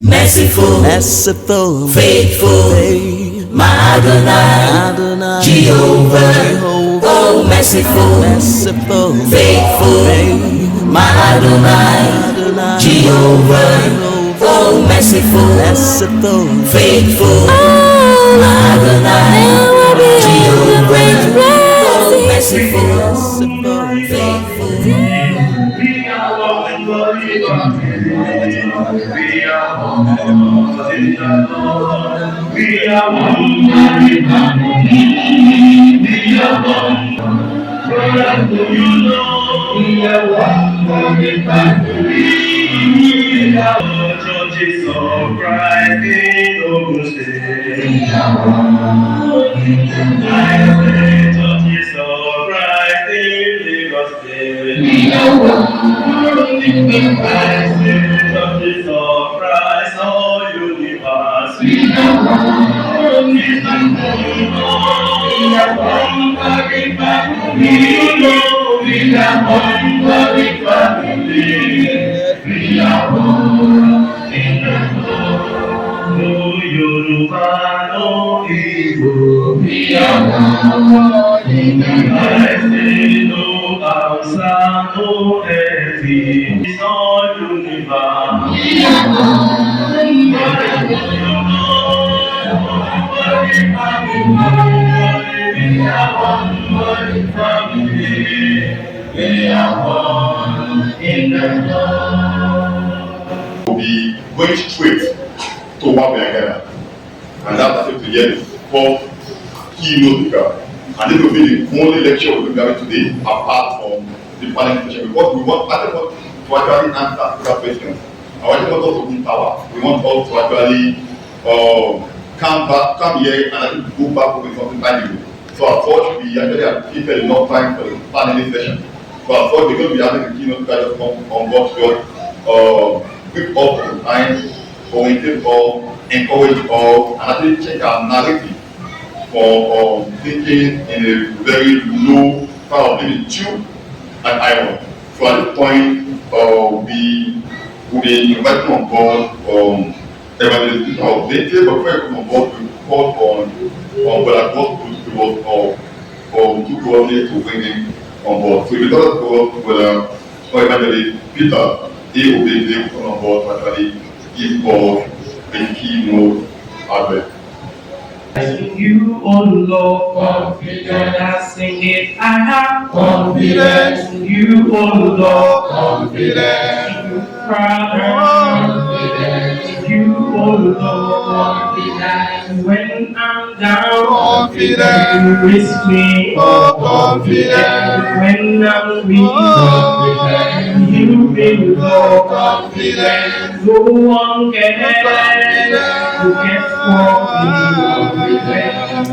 Merciful, merciful, faithful, my Adonai, Jehovah. Oh, merciful, merciful, faithful, my Adonai, Jehovah. Oh, merciful, merciful, faithful, my Adonai, Jehovah. Oh, merciful, faithful. Churches of Christ in Ogun State. Churches of Christ in Lagos State. Churches of Christ all universe. No Yoruba, no Igbo. I say no Hausa, no Efi. It's all universe. Will be going straight to what we are getting. And that's it to get the fourth keynote speaker. And this will be the only lecture we'll be having today apart from the panel session, because we want to actually answer that questions. I want us to be power. We want us to actually come here and actually go back with something tangible. So I thought we actually have given enough time for the panel session. So I thought we're going to be having the keynote speaker just come on board to quick up the time, orientate all, encourage all, and actually change our narrative for thinking in a very low kind of maybe tube and iron. So at this point, we will be inviting on board Evangelist Peter of Data, but before I come on board, we called on Brother Gospel to coordinate to bring him on board. So we thought to go with Evangelist Peter. He will be able to come on board to actually give us a keynote address. I sing you, oh Lord, confident. I sing it, I have confidence. I sing you, oh Lord, confident. You, Father, confident. You, oh Lord, confident. When I'm down, confident. You raise me, oh confident. When I'm weak, confident. You will go confident. No one can to get for me.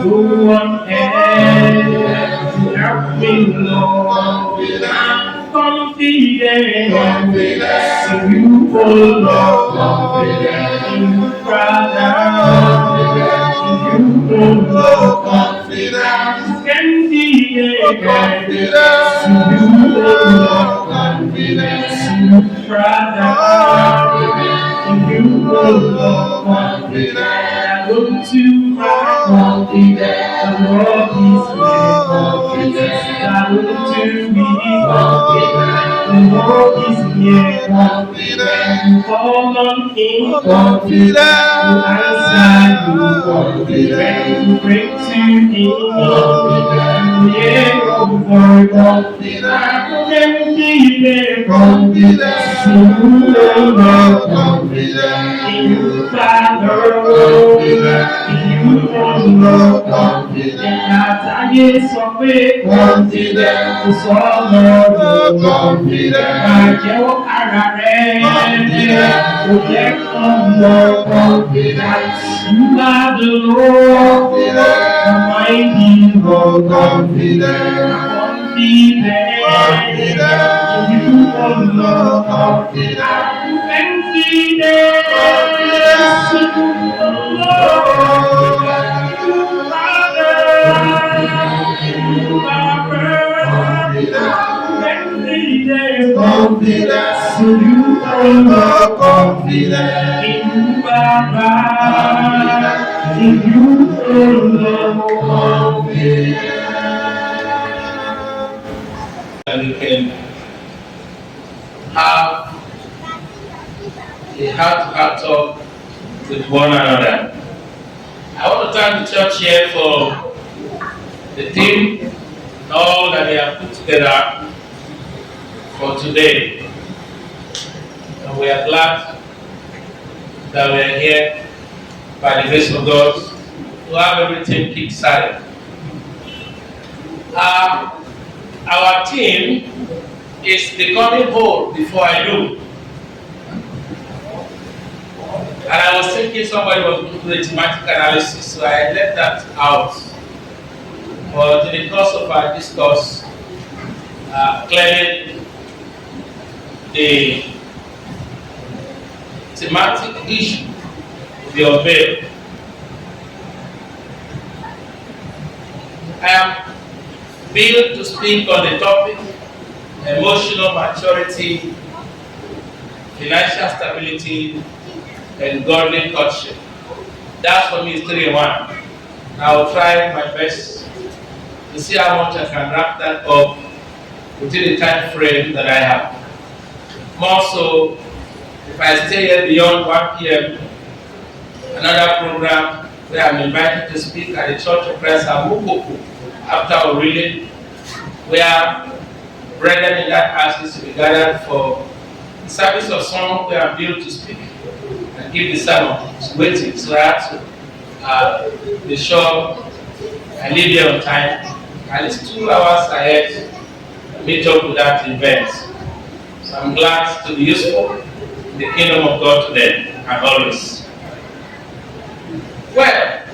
No one else to help me, Lord. I'm confident, in you, oh Lord, confident in you, Father, in you, oh Lord, confident, can be confident in you, oh Lord, confident in you, Father, in you, oh Lord, confident. Go to my confidence, the Lord is my confidence. I look to me confidence, the Lord is near confidence. You call on Him confidence, you answer you confidence. You pray to Him confidence, you hear over confidence. I can be there confidence, you know confidence. In you, Father, confidence. You don't know confidence. Àtàyè sọ pé confidence. Kò sọ̀rọ̀ lọ confidence. Àjẹwọ́ ara rẹ̀ confidence. Kò jẹ́ ọmọ confidence. You are the Lord confidence. The mighty Lord confidence. Confidence. You don't know confidence. Confidence. Confidence, you are confident in abide in you, O Lord. And we can have a heart-to-heart talk with one another. I want to thank the church here for the team and all that they have put together for today. And we are glad that we are here by the grace of God to have everything kick-started. Our team is becoming whole before I do. And I was thinking somebody was going to do a thematic analysis, so I left that out. But in the course of our discourse, clearly the thematic issue will be unveiled. I am built to speak on the topic emotional maturity, financial stability, and godly courtship. That for me is 3 in 1. I will try my best to see how much I can wrap that up within the time frame that I have. More so, if I stay here beyond 1 p.m., another program where I'm invited to speak at the Church of Christ at Mukoku after Orille, where brethren in that house will be gathered for the service of song where I'm built to speak and give the sermon. It's waiting, so I have to be sure I leave here on time, at least 2 hours ahead, and meet up with that event. So I'm glad to be useful in the kingdom of God today and always. Well,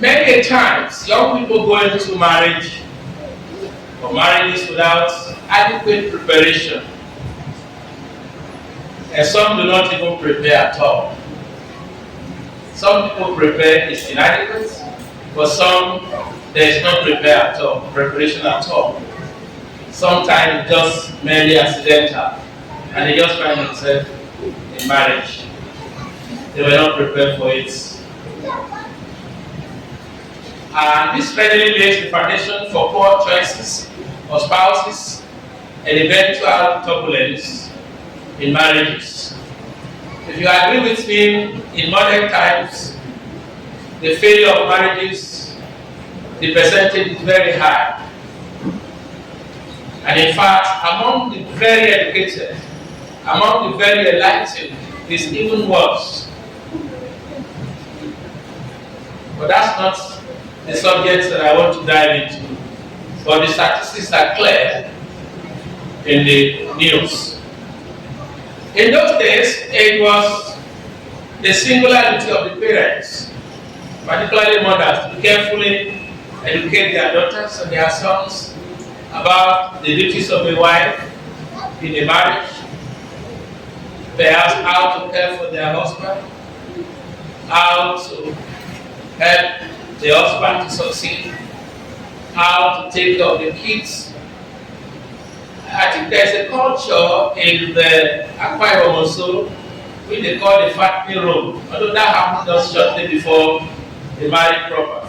many times young people go into marriage or marriages without adequate preparation, and some do not even prepare at all. Some people prepare is inadequate, but some there is no preparation at all. Sometimes just merely accidental, and they just find themselves in marriage. They were not prepared for it. And this readily lays the foundation for poor choices of spouses and eventual turbulence in marriages. If you agree with me, in modern times, the failure of marriages, the percentage is very high. And in fact, among the very educated, among the very enlightened, it's even worse. But that's not the subject that I want to dive into. But the statistics are clear in the news. In those days, it was the singularity of the parents, particularly mothers, to carefully educate their daughters and their sons about the duties of a wife in a marriage, perhaps how to care for their husband, how to help the husband to succeed, how to take care of the kids. I think there's a culture in the Akwa Ibom also, which they call the fattening room. Although that happened just shortly before the marriage proper.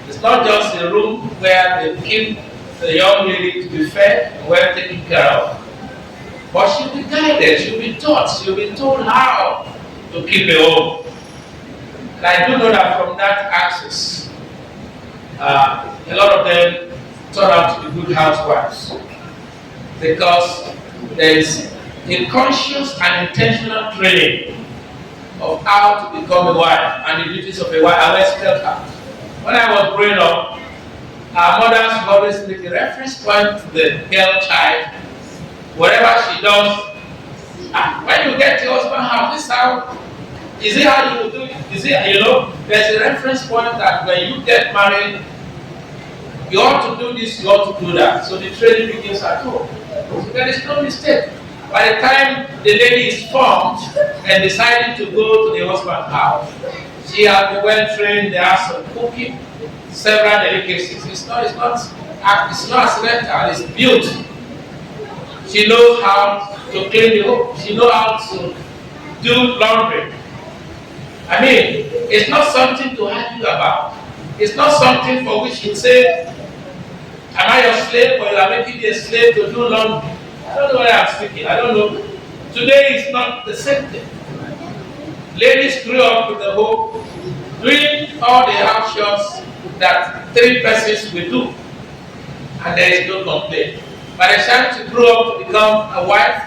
It's not just a room where they keep the young lady to be fed and well taken care of, but she'll be guided, she'll be taught, she'll be told how to keep a home. And I do know that from that access, a lot of them turn out to be good housewives, because there is a conscious and intentional training of how to become a wife and the duties of a wife. I always felt that. When I was growing up, our mothers would always make a reference point to the girl child. Whatever she does, when you get to your husband's house, this how, is it how you do it? Is it, there's a reference point that when you get married, you ought to do this, you ought to do that. So the training begins at home. So there is no mistake. By the time the lady is formed and deciding to go to the husband's house, she has been well trained. There are some cooking, several delicacies. It's not accidental. It's built. She knows how to clean the home. She knows how to do laundry. I mean, it's not something to argue about. It's not something for which you say, am I your slave or you are making me a slave to do laundry? I don't know what I'm speaking. I don't know. Today is not the same thing. Ladies grew up with the hope doing all the house chores that 3 persons will do, and there is no complaint. By the time she grew up to become a wife,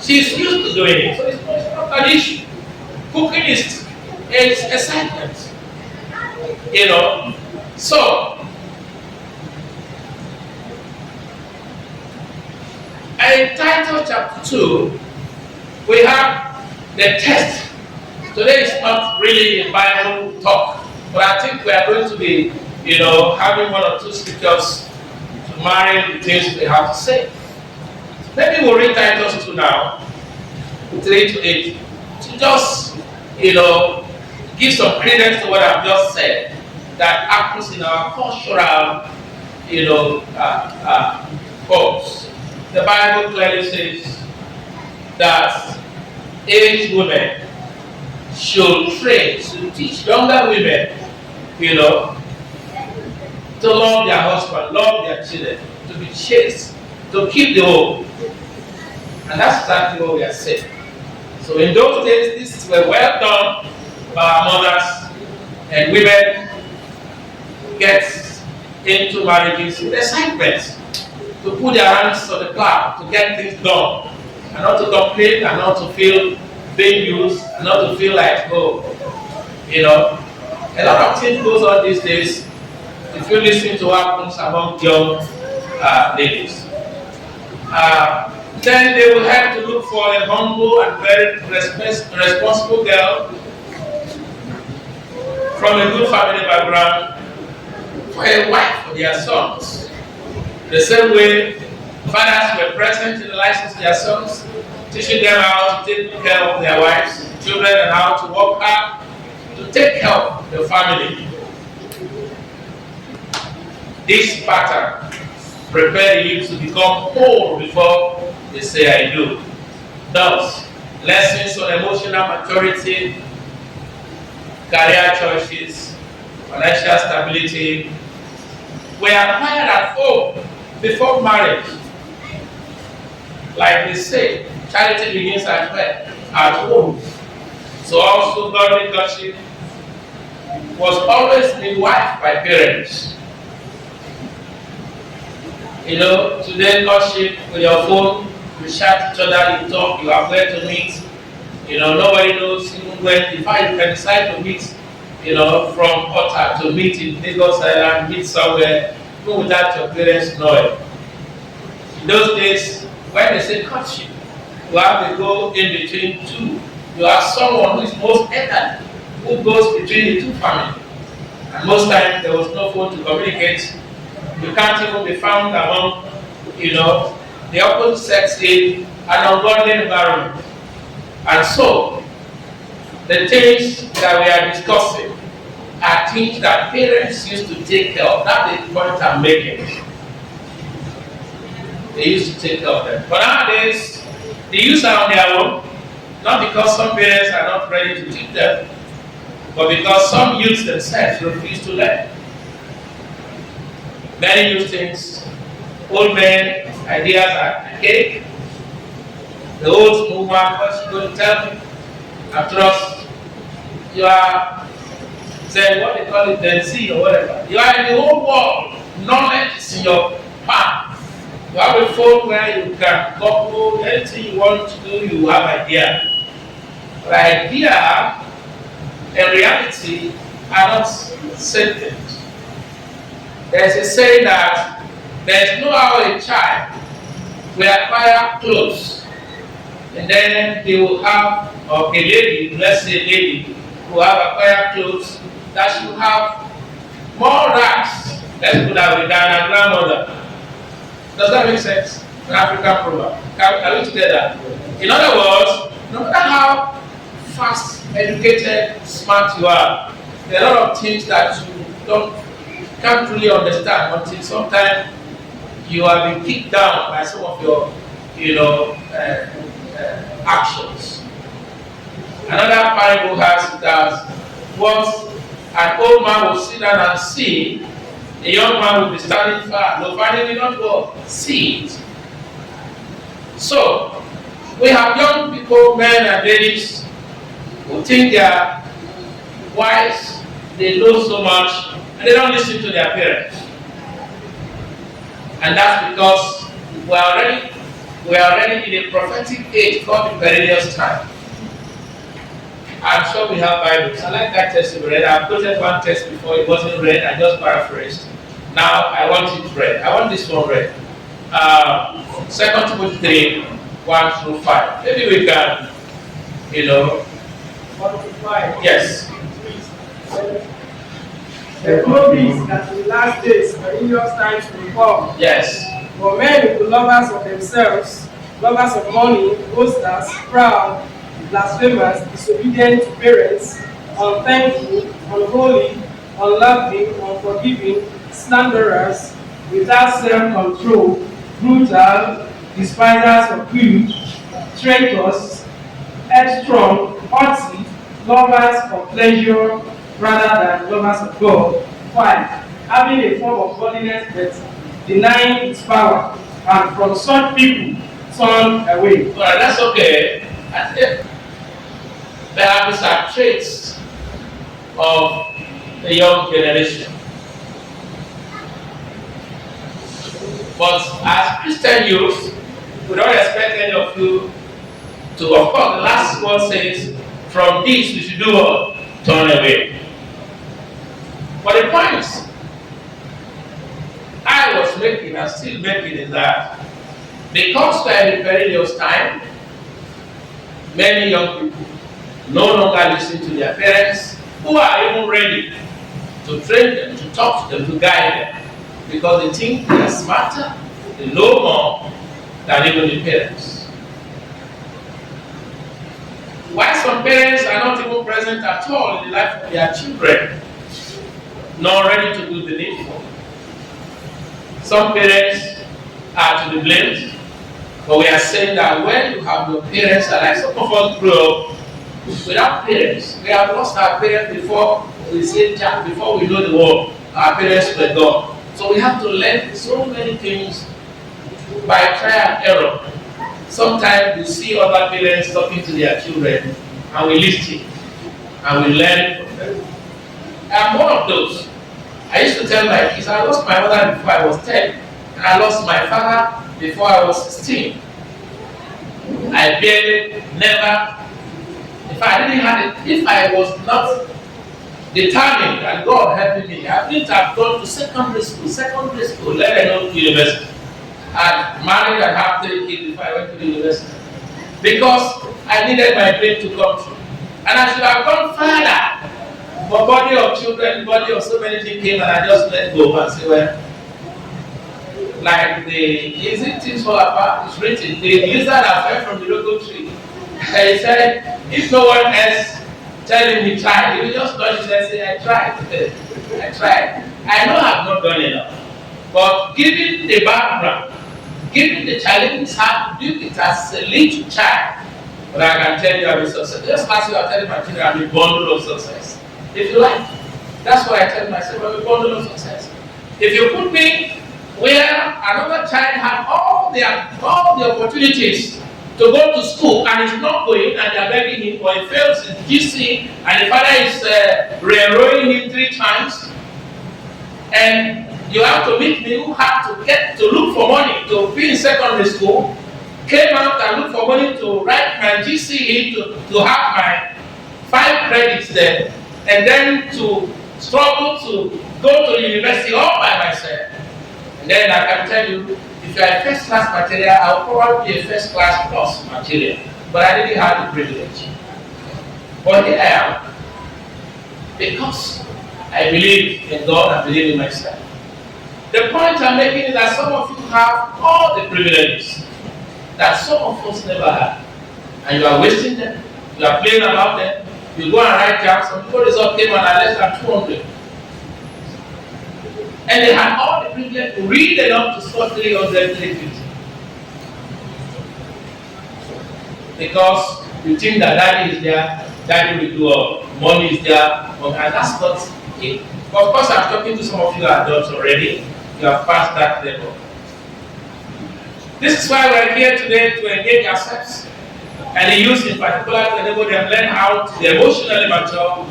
she's used to doing it, so it's not an issue. Cooking is excitement, you know. So, in Title chapter 2, we have the test. Today is not really a Bible talk, but I think we are going to be, having 1 or 2 scriptures to marry the things they have to say. Maybe we'll read Titus 2 now, 3 to 8, to just, give some credence to what I've just said that happens in our cultural, course. The Bible clearly says that aged women should train, to teach younger women, to love their husband, love their children, to be chaste, to keep the home. And that's exactly what we are saying. So in those days, this were well done by our mothers, and women get into marriages with excitement, to put their hands on the plow, to get things done, and not to complain, and not to feel being used, and not to feel like, a lot of things goes on these days if you listen to what happens among young ladies. Then they will have to look for a humble and very responsible girl from a good family background for a wife for their sons. The same way fathers were present in the lives of their sons, teaching them how to take care of their wives, children, and how to work hard to take care of the family. This pattern prepare the youth to become whole before they say I do. Thus, lessons on emotional maturity, career choices, financial stability were acquired at home before marriage. Like they say, charity begins at where? At home. So also godly courtship was always midwifed by parents. Today courtship with your phone, you chat each other, you talk, you have where to meet. Nobody knows even when, in fact, you can decide to meet, from Otta to meet in Lagos Island, meet somewhere, even without your parents knowing. In those days, when they say courtship, you have to go in between two. You have someone who is most elderly, who goes between the two families. And most times there was no phone to communicate. You can't even be found among, the opposite sex in an ungodly environment. And so, the things that we are discussing are things that parents used to take care of. That's the point I'm making. They used to take care of them. But nowadays, the youth are on their own, not because some parents are not ready to teach them, but because some youths themselves refuse to learn. Many youth things, old men, ideas are archaic. The old woman, what's she going to tell me? After us, you are saying what they call it, Gen Z or whatever. You are in the whole world. Knowledge is in your palm. You have a phone where you can Google anything you want to do, you have idea. But idea and reality are not same things. There's a saying that there's no how a child will acquire clothes and then they will have, or a lady, let's say a lady, who have acquired clothes that should have more racks, let's put that way, than her grandmother. Does that make sense? An African proverb. Are we together? In other words, no matter how fast, educated, smart you are, there are a lot of things that you can't really understand until sometimes you have been kicked down by some of your, actions. Another parable has that what an old man will sit down and see, a young man will be standing far, no finally not what? See it. So, we have young people, men and ladies, who think they are wise, they know so much, and they don't listen to their parents. And that's because we are already in a prophetic age called the perilous time. I'm sure we have Bibles. I like that text you read. I've quoted one text before, it wasn't read, I just paraphrased. Now I want it read. I want this one read. 2 Timothy 3, 1 through 5. Maybe we can, 1 to 5. yes. The glories that in the last days perilous times will come. Yes. For men will be lovers of themselves, lovers of money, boasters, proud, blasphemers, disobedient to parents, unthankful, unholy, unloving, unforgiving, slanderers, without self-control, brutal, despisers of good, traitors, headstrong, haughty, lovers of pleasure rather than lovers of God. 5. Having a form of godliness but denying its power, and from such people turn away. Well, that's okay. I think there these are traits of the young generation. But as Christian youth, we don't expect any of you to, of course, the last word says, from this we should do what? Turn away. But the point I was making and still making is that because we are in a perilous time, many young people no longer listen to their parents, who are even ready to train them, to talk to them, to guide them, because they think they are smarter, they know more than even the parents. Why some parents are not even present at all in the life of their children, nor ready to do the needful. Some parents are to be blamed, but we are saying that when you have your parents, like some of us grew up without parents. We have lost our parents before we say Jack, before we know the world. Our parents were gone. So we have to learn so many things by trial and error. Sometimes we see other parents talking to their children and we listen and we learn from them. I'm one of those. I used to tell my kids, I lost my mother before I was 10, and I lost my father before I was 16. I barely, never, if I was not determined and God helping me, I wouldn't have gone to secondary school, let alone university. I'd married and had 3 kids before I went to the university. Because I needed my brain to come through. And I should have gone further. But body of children, body of so many things came and I just let go and say, well, like the easy things fall apart, it's written, the lizard that fell from the local tree. And he said, if no one else tell him he tried, he will just touch his head and say, I tried. I tried. I know I've not done enough. But given the background, given the challenges I do it as a little child, but I can tell you I'm a success. Just last year I was telling my children I'm a bundle of success. If you like. That's what I tell myself, I'm a bundle of success. If you put me where another child had all the opportunities to go to school and is not going and they are begging him, or he fails his GC and the father is re-enrolling him 3 times, and you have to meet me who had to get to look for money to be in secondary school, came out and looked for money to write my GCE to have my 5 credits there, and then to struggle to go to university all by myself. And then I can tell you, if you are a first class material, I'll probably be a first class plus material. But I didn't have the privilege. But here I am. Because I believe in God, I believe in myself. The point I'm making is that some of you have all the privileges that some of us never had. And you are wasting them. You are playing about them. You go and write down. Some people result came and are less than 200. And they had all the privilege to read enough to score 300, 350. Because you think that daddy is there, That will do money is there, and that's not it. Of course, I'm talking to some of you adults already. You have passed that level. This is why we're here today to engage ourselves and the youth in particular to enable them learn how to be emotionally mature,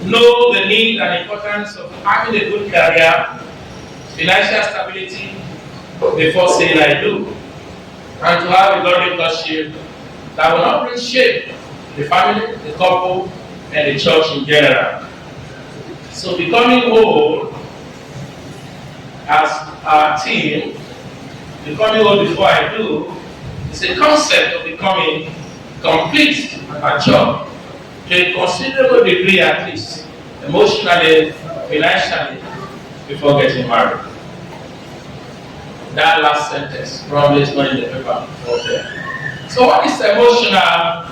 know the need and importance of having a good career, financial stability before saying I do, and to have a godly leadership that will not bring shame the family, the couple, and the church in general. So becoming whole as our team, becoming whole before I do, is a concept of becoming complete and mature to a considerable degree at least, emotionally, financially, before getting married. That last sentence probably is not in the paper before there. So what is emotional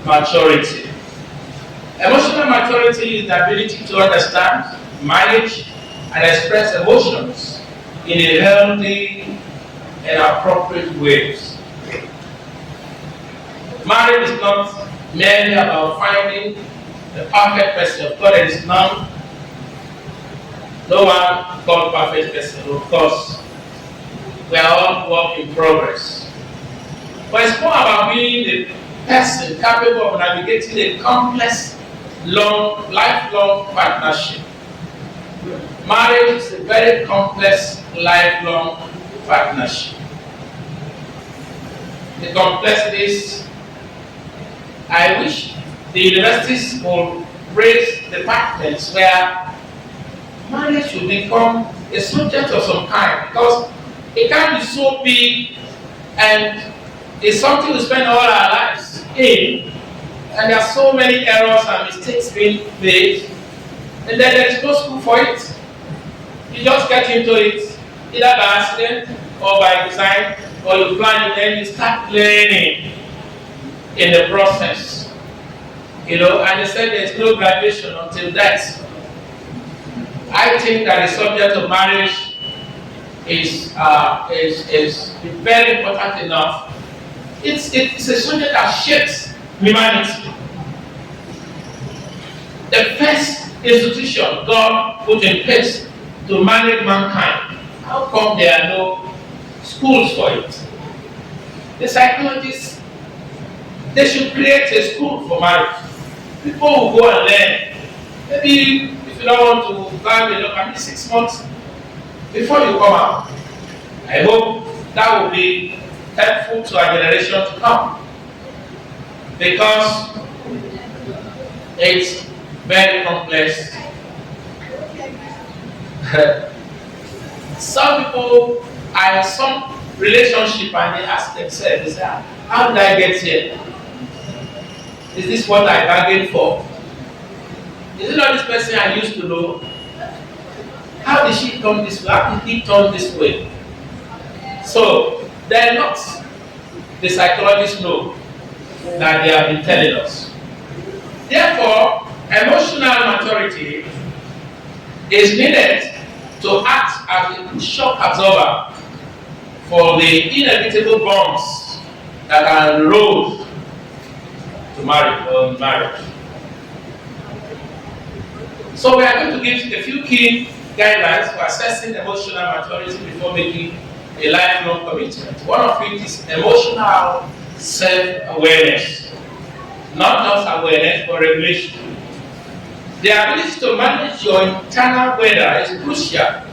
maturity? Emotional maturity is the ability to understand, manage, and express emotions in a healthy and appropriate ways. Marriage is not merely about finding the perfect person. Of course, there is none. No one called perfect person. Of course, we are all work in progress. But it's more about being a person capable of navigating a complex, lifelong partnership. Marriage is a very complex, lifelong partnership. The complexities, I wish the universities would raise departments where marriage should become a subject of some kind, because it can be so big and it's something we spend all our lives in, and there are so many errors and mistakes being made, and then there is no school for it. You just get into it either by accident or by design, or you plan it and you start learning in the process. And they said there is no graduation until death. I think that the subject of marriage is very important enough. It's a subject that shapes humanity. The first institution God put in place to manage mankind. How come there are no schools for it? The psychologists, they should create a school for marriage. People will go and learn. Maybe if you don't want to climb a look, 6 months before you come out. I hope that will be helpful to our generation to come, because it's very complex. Some people are in some relationship and they ask themselves, how did I get here? Is this what I bargained for? Is it not this person I used to know? How did she come this way? How did he turn this way? So, they are not the psychologists know that they have been telling us. Therefore, emotional maturity is needed to act as a shock absorber for the inevitable bonds that are enrolled to marriage. So we are going to give a few key guidelines for assessing emotional maturity before making a lifelong commitment. One of it is emotional self-awareness. Not just awareness, but regulation. The ability to manage your internal weather is crucial.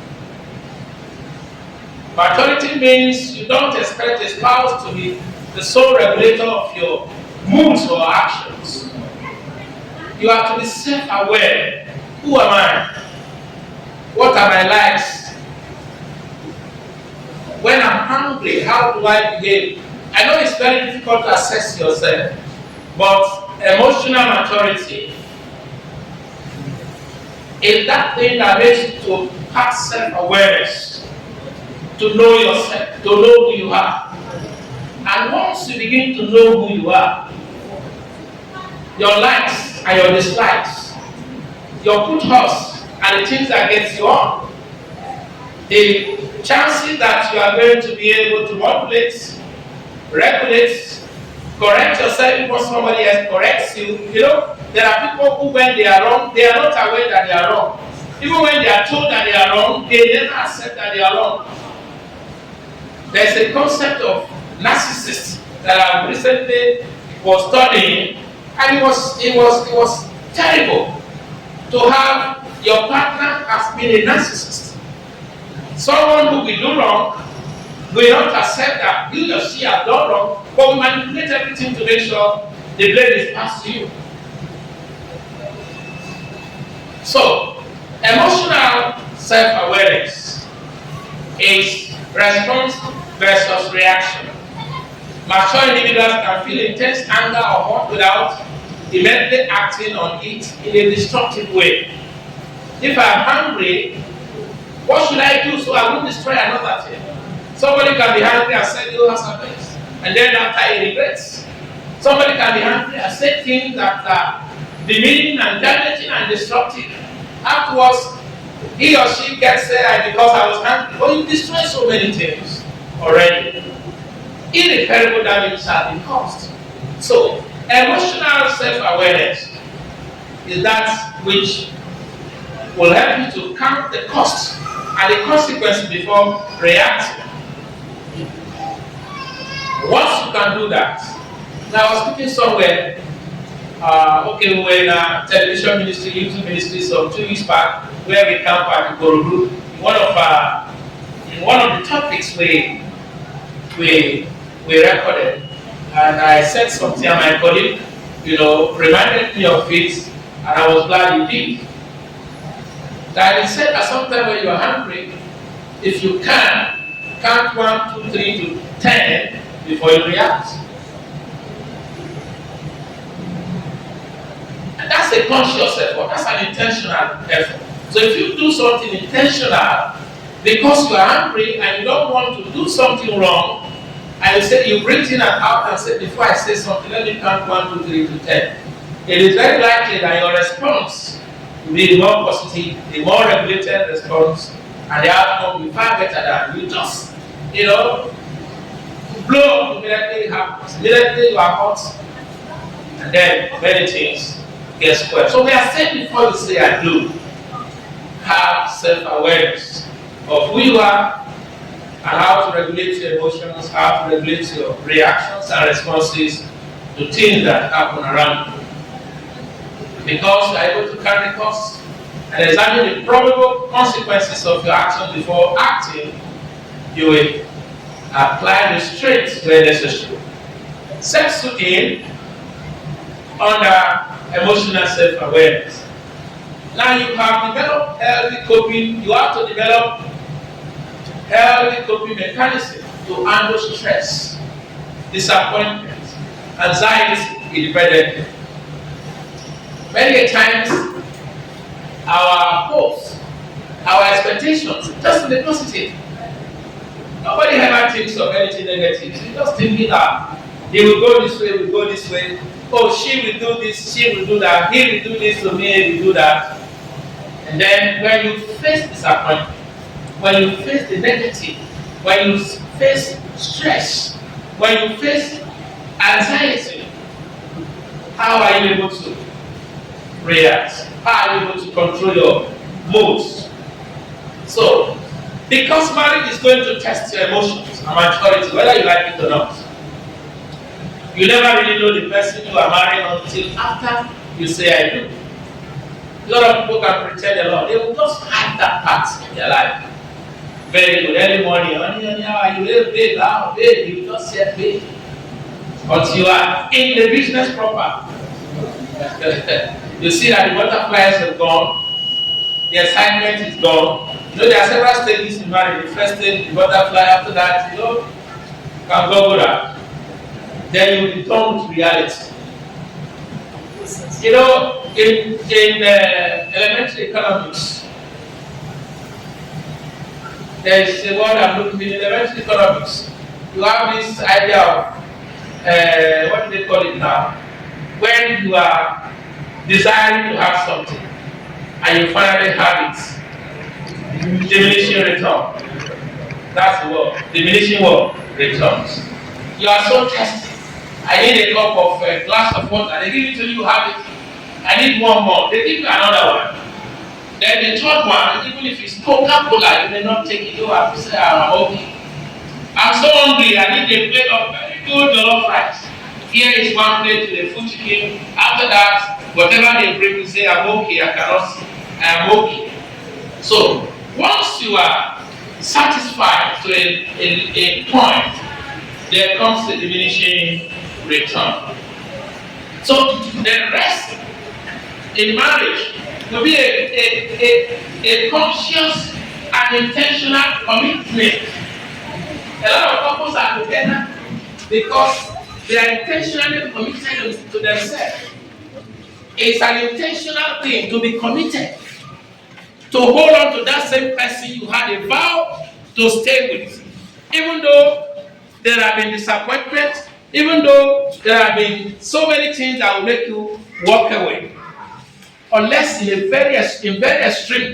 Maturity means you don't expect a spouse to be the sole regulator of your moods or actions. You have to be self-aware. Who am I? What are my likes? When I'm hungry, how do I behave? I know it's very difficult to assess yourself, but emotional maturity is that thing that makes you to have self-awareness, to know yourself, to know who you are. And once you begin to know who you are, your likes and your dislikes, your good thoughts and the things that get you on, the chances that you are going to be able to modulate, regulate, correct yourself before somebody else corrects you. You know, there are people who, when they are wrong, they are not aware that they are wrong. Even when they are told that they are wrong, they never accept that they are wrong. There's a concept of narcissist that I recently was studying, and it was terrible to have your partner as being a narcissist. Someone who will do wrong will not accept that he or she has done wrong, but will manipulate everything to make sure the blame is passed to you. So, emotional self-awareness is response versus reaction. Mature individuals can feel intense anger or hurt without immediately acting on it in a destructive way. If I'm hungry, what should I do so I won't destroy another thing? Somebody can be hungry and say, "Oh, that's happens," and then after he regrets. Somebody can be hungry and say things that are demeaning and damaging and destructive. Afterwards, he or she gets there because I was hungry. But you destroy so many things already. Irreparable damage has been caused. So, emotional self-awareness is that which will help you to count the costs and the consequences before reacting. Once you can do that, now I was speaking somewhere, we were in a television ministry, YouTube ministry, some 2 weeks back, where we camp at Ikorodu. In one of the topics we recorded, and I said something, and my colleague, reminded me of it, and I was glad he did. That he said that sometimes when you are hungry, if you can, count 1, 2, 3 to 10 before you react. And that's a conscious effort, that's an intentional effort. So if you do something intentional, because you are hungry and you don't want to do something wrong, and you say, you breathe in and out and say, before I say something, let me count 1, 2, 3 to 10. It is very likely that your response will be more positive, a more regulated response, and the outcome will be far better than you just, blow up immediately happens. Immediately you are hot, and then many things get squared. So we are saying before you say I do, have self-awareness of who you are and how to regulate your emotions, how to regulate your reactions and responses to things that happen around you. Because you are able to carry costs and examine the probable consequences of your action before acting, you will apply restraints where necessary. Self-soothing under emotional self-awareness. Now you have developed healthy coping, you have to develop healthy coping mechanism to handle stress, disappointment, anxiety independently. Many times our hopes, our expectations, just in the positive. Nobody ever thinks of anything negative. So you just thinking that he will go this way, we will go this way. Oh, she will do this, she will do that, he will do this to me, he will do that. And then when you face disappointment, when you face the negative, when you face stress, when you face anxiety, how are you able to react? How are you able to control your moods? So, because marriage is going to test your emotions and maturity, whether you like it or not. You never really know the person you are marrying until after you say I do. A lot of people can pretend a lot. They will just hide that part in their life. Very good. Early morning, honey, how are you? Hey, babe, how, babe? You just said babe. But you are in the business proper. You see that the butterflies have gone, the excitement is gone. There are several stages in marriage. The first stage, the butterfly, after that, you can go that. Then you return to reality. In elementary economics, there is a word I'm looking in elementary economics. You have this idea of, what do they call it now? When you are desiring to have something, and you finally have it, diminishing return. That's the word. Diminishing what? Returns. You are so tested. I need a cup of glass of water. They give it to you, have it. I need one more. They give you another one. Then the third one, even if it's Coca-Cola, you may not take it. You have to say, I'm okay. I'm so hungry. I need a plate of very good jollof rice. Here is one plate to the food chicken. After that, whatever they bring, you say, I'm okay. I cannot see. I am okay. So once you are satisfied to a point, there comes the diminishing return. So the rest in marriage will be a conscious and intentional commitment. A lot of couples are together because they are intentionally committed to themselves. It's an intentional thing to be committed, to hold on to that same person you had a vow to stay with. Even though there have been disappointments, even though there have been so many things that will make you walk away. Unless in very extreme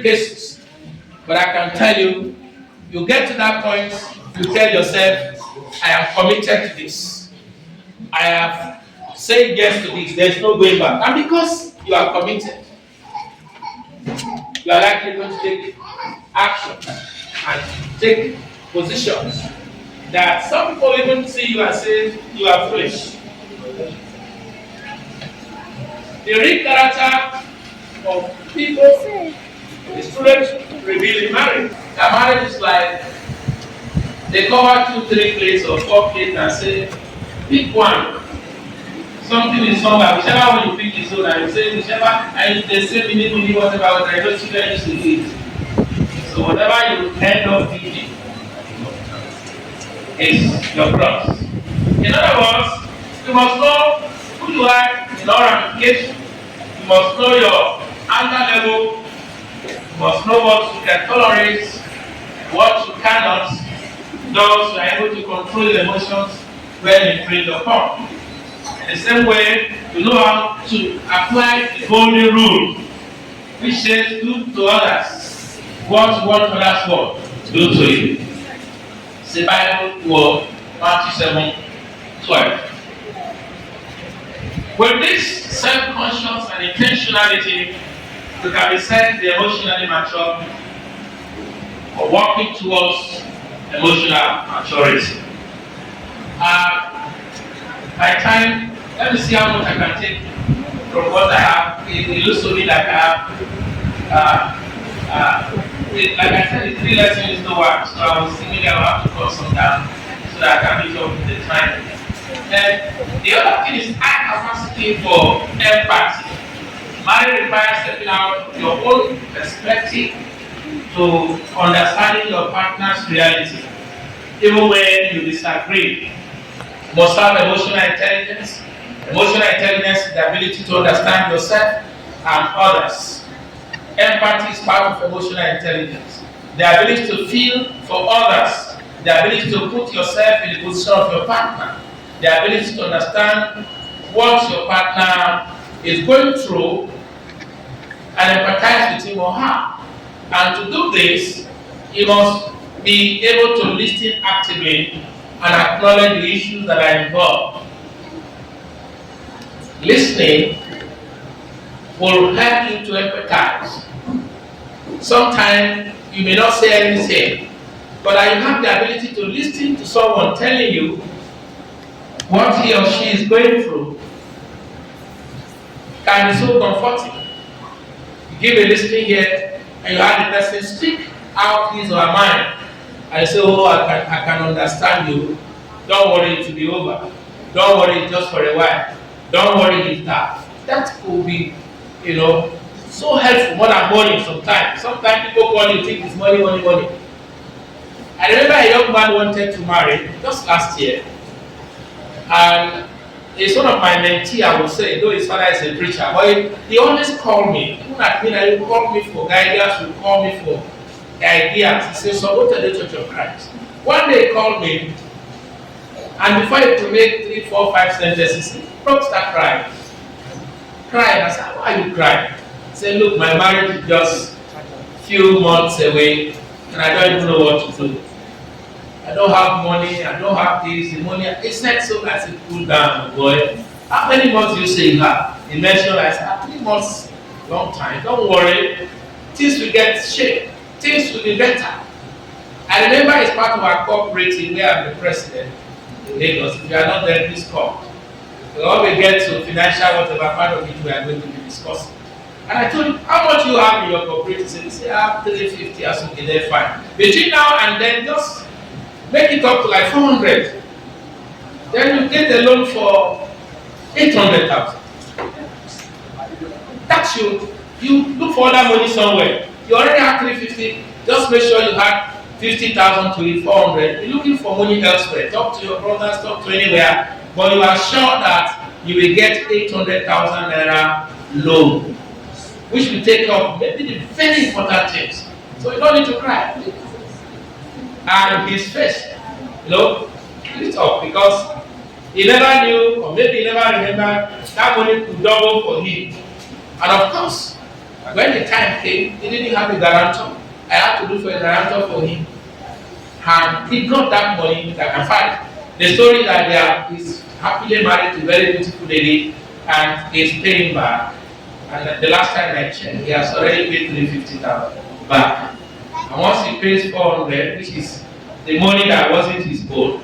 cases. But I can tell you, you get to that point, you tell yourself, I am committed to this. I have said yes to this. There's no going back. And because you are committed, you are likely going to take action and take positions that some people even see you and say you are foolish. The real character of people the students reveal in marriage. A marriage is like they cover 2, 3 plates or 4 plates and say, pick one. Something is somewhere, whichever one you pick is so that you say whichever, and they say mini, whatever, I just children used to do it. So whatever you end up picking is your cross. In other words, you must know who you are in all ramifications. You must know your anger level. You must know what you can tolerate, what you cannot. Thus, you are able to control your emotions when infringed upon. In the same way, you know how to apply the golden rule, which says, do to others what you want others to do to you. It's the Bible word, Matthew 7:12. With this self-conscious and intentionality, you can be said the emotionally mature or working towards emotional maturity. By time, let me see how much I can take from what I have. It looks to me like I have, like I said, the 3 lessons no work, so I was thinking I will have to cut some down so that I can meet up with the time. And the other thing is high capacity for empathy. Marriage requires stepping out of your own perspective to understanding your partner's reality, even when you disagree. You must have emotional intelligence. Emotional intelligence is the ability to understand yourself and others. Empathy is part of emotional intelligence. The ability to feel for others. The ability to put yourself in the position of your partner. The ability to understand what your partner is going through and empathize with him or her. And to do this, you must be able to listen actively and acknowledge the issues that are involved. Listening will help you to empathize. Sometimes you may not say anything, but you have the ability to listen to someone telling you what he or she is going through. Can be so comforting. You give a listening ear and you have the person speak out his or her mind and say, oh, I can understand you. Don't worry, it will be over. Don't worry, just for a while. Don't worry, it's that. That could be, so helpful more than money sometimes. Sometimes people call you, think it's money. I remember a young man wanted to marry just last year. And he's one of my mentees, I would say, though his father is a preacher, but he always called me. Even at midnight, he called me for guidance, he called me for ideas. He said, so go to the Church of Christ. One day he called me, and before he could make 3, 4, 5 sentences, he broke start crying. I said, why are you crying? He said, look, my marriage is just a few months away, and I don't even know what to do. I don't have money, I don't have this, the money. It's not so as it cool down, boy. How many months do you say you have? He mentioned, I said, 3 months, long time. Don't worry. Things will get shape. Things will be better. I remember it's part of our cooperative where I'm the president in Lagos. If you are not there, please come. When we get to financial whatever part of it we are going to be discussing. And I told him, how much you have in your cooperative? He said, I have 350. I said, okay, they're fine. Between now and then, just make it up to like 400. Then you get a loan for 800,000. That's you look for other money somewhere. You already have 350. Just make sure you have 50,000 to it, 400. You're looking for money elsewhere. Talk to your brothers, talk to anywhere. But you are sure that you will get 800,000 naira loan, which will take up maybe the very important things. So you don't need to cry. And his face, lit up because he never knew, or maybe he never remembered, that money could double for him. And of course, when the time came, he didn't have a guarantor. I had to look for a guarantor for him. And he got that money that I find. The story that he's happily married to a very beautiful lady and he's paying back. And the last time I checked, he has already paid 350,000 back. And once he pays 400, which is the money that wasn't his own,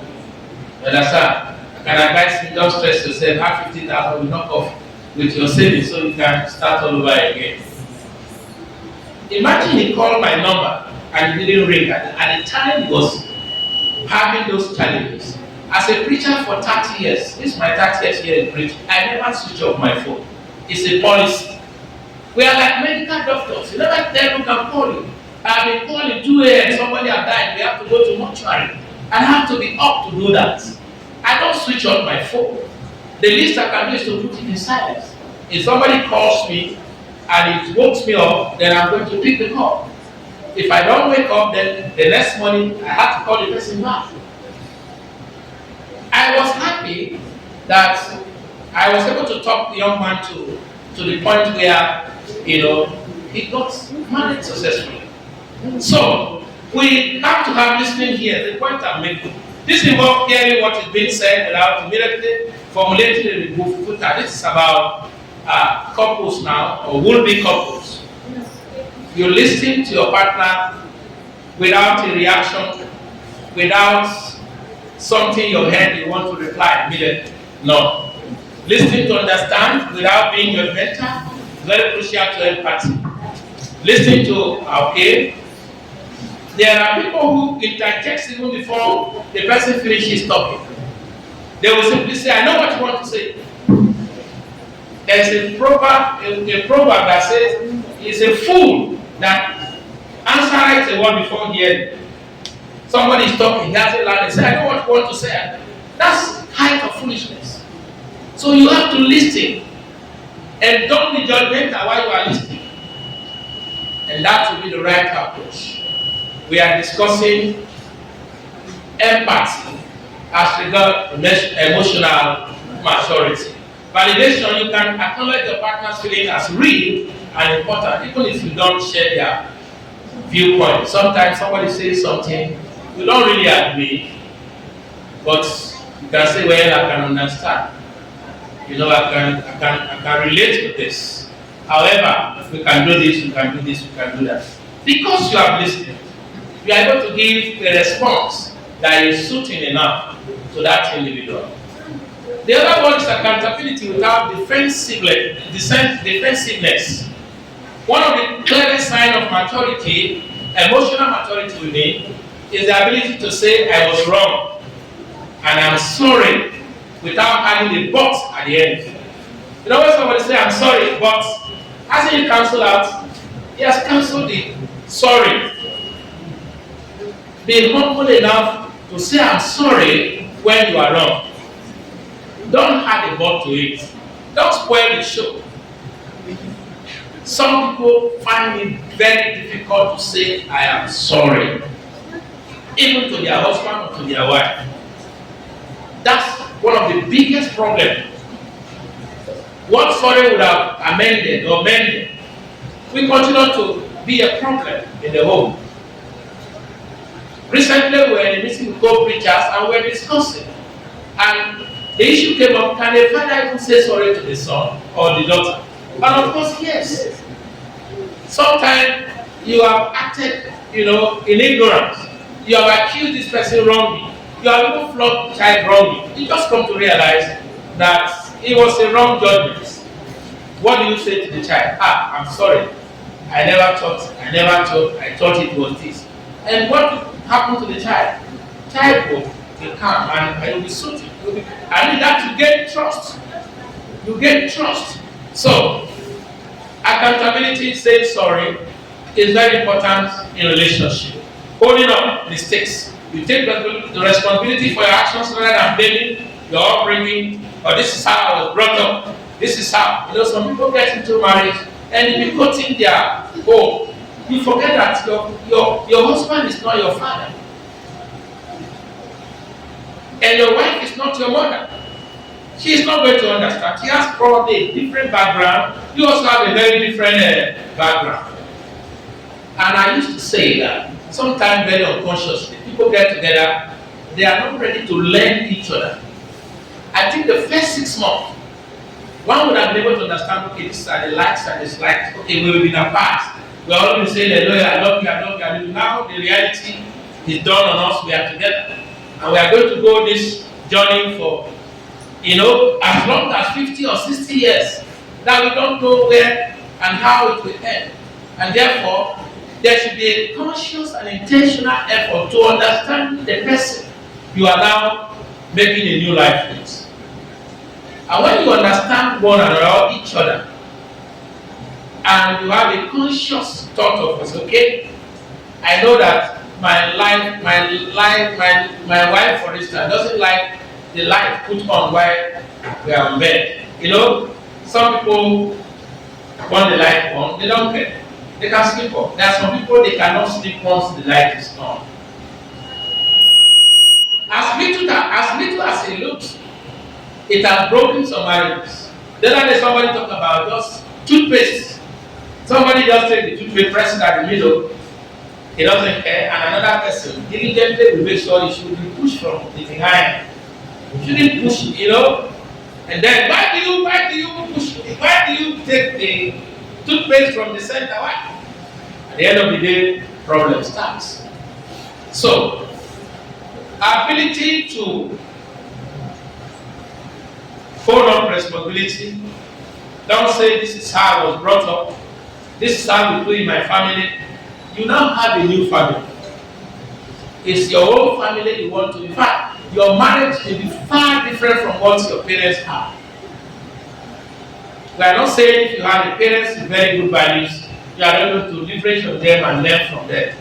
you understand? I can advise him, don't stress yourself, have 50,000 will knock off with your savings so you can start all over again. Imagine he called my number and it didn't ring. At the time he was having those challenges. As a preacher for 30 years, this is my 30th year in preaching, I never switch off my phone. It's a policy. We are like medical doctors. You never tell who can call you. I've been calling 2 a.m. somebody has died. We have to go to mortuary. I have to be up to do that. I don't switch off my phone. The least I can do is to put it in silence. If somebody calls me and it wakes me up, then I'm going to pick the call. If I don't wake up, then the next morning I have to call the person back. I was happy that I was able to talk the young man to the point where, he got married successfully. So, we have to have listening here. The point I'm making. This involves hearing what is being said without immediately formulating a rebuttal. This is about couples now, or will-be couples. You listen to your partner without a reaction, without something in your head you want to reply immediately. No. Listening to understand without being judgmental is very crucial to empathy. Listening to, okay, there are people who interject even before the person finishes talking. They will simply say, I know what you want to say. There's a proverb that says, it's a fool that answers a word before hearing. Somebody is talking, he has a line, they say, I know what you want to say. That's height of foolishness. So you have to listen and don't be judgmental while you are listening. And that will be the right approach. We are discussing empathy as regards emotional maturity. Validation, you can acknowledge your partner's feeling as real and important, even if you don't share their viewpoint. Sometimes somebody says something, you don't really agree, but you can say, well, I can understand. I can relate to this. However, we can do this, we can do this, we can do that. Because you have listened, you are able to give a response that is suiting enough to that individual. The other one is accountability without defensiveness. One of the clearest signs of maturity, emotional maturity with me, is the ability to say, I was wrong, and I'm sorry, without adding a but at the end. You know when somebody say, I'm sorry, but hasn't he cancelled out? He has cancelled it. Sorry. Be humble enough to say, I'm sorry when you are wrong. Don't add a but to it. Don't spoil the show. Some people find it very difficult to say, I am sorry, even to their husband or to their wife. That's one of the biggest problems. What sorry would have amended or mended, we continue to be a problem in the home. Recently, we were in a meeting with co-preachers and we were discussing. And the issue came up, can a father even say sorry to the son or the daughter? And of course, yes. Sometimes you have acted, in ignorance. You have accused this person wrongly. You have even flogged the child wrongly. You just come to realize that it was a wrong judgment. What do you say to the child? I'm sorry. I thought it was this. And what happened to the child? Child will be calm and it will be soothing. I need that to get trust. You get trust. So, accountability, saying sorry, is very important in relationship. Holding up mistakes. You take the responsibility for your actions rather than blaming your upbringing, or this is how I was brought up. This is how. Some people get into marriage and you be quoting their home. You forget that your husband is not your father. And your wife is not your mother. She is not going to understand. She has probably a different background. You also have a very different background. And I used to say that sometimes very unconsciously, people get together, they are not ready to learn each other. I think the first 6 months, one would have been able to understand, okay, these are the likes and dislikes. Okay, we will be in a past. We are always saying, I love you, I love you, I love you. Now the reality is done on us, we are together. And we are going to go this journey for, as long as 50 or 60 years, that we don't know where and how it will end. And therefore, there should be a conscious and intentional effort to understand the person you are now making a new life with. And when you understand one another, each other, and you have a conscious thought of us, okay, I know that my wife, for instance, doesn't like the light put on while we are in bed. Some people want the light on, they don't care. They can sleep off. There are some people they cannot sleep once the light is on. As little as it looks, it has broken some marriages. The other day somebody talked about just toothpaste. Somebody just take the toothpaste, press it at the middle, he doesn't care, and another person diligently will make sure it should be pushed from the behind. You shouldn't push it, And then why do you push it? Why do you take the toothpaste from the center? Why? At the end of the day, problem starts. So, ability to hold up responsibility. Don't say this is how I was brought up. This is how we do in my family. You now have a new family. It's your own family you want to. In fact, your marriage may be far different from what your parents have. We are not saying if you have a parents with very good values, you are able to leverage on them and learn from them.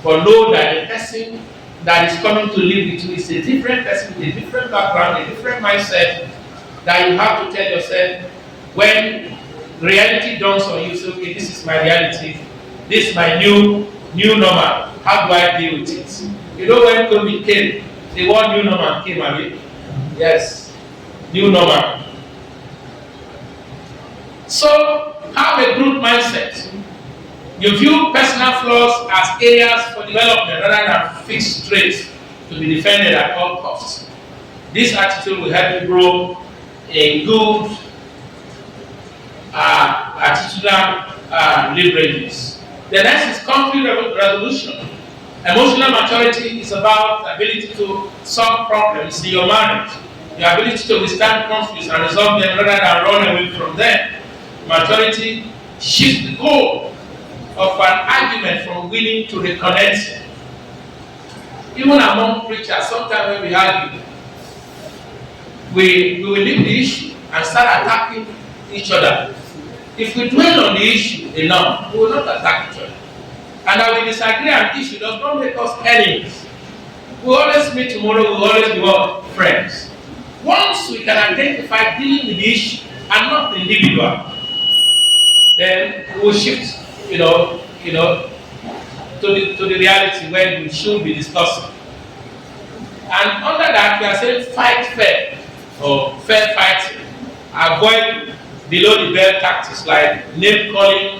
But know that the person that is coming to live with you is a different person with a different background, a different mindset, that you have to tell yourself when reality dawns on you, say, okay, this is my reality, this is my new normal. How do I deal with it? When COVID came, the word new normal came, I mean? Yes, new normal. So, have a growth mindset. You view personal flaws as areas for development rather than fixed traits to be defended at all costs. This attitude will help you grow a good attitudinal leverages. The next is conflict resolution. Emotional maturity is about ability to solve problems in your marriage, the ability to withstand conflicts and resolve them rather than run away from them. Maturity shifts the goal of an argument from winning to reconnecting. Even among preachers, sometimes when we argue, we will leave the issue and start attacking each other. If we dwell on the issue enough, we will not attack each other. And that we disagree on the issue does not make us enemies. We always meet tomorrow, we will always be what? Friends. Once we can identify dealing with the issue and not the individual, then we will shift, to the reality where we should be discussing. And under that, we are saying fight fair or fair fighting. Avoid below the belt tactics like name calling,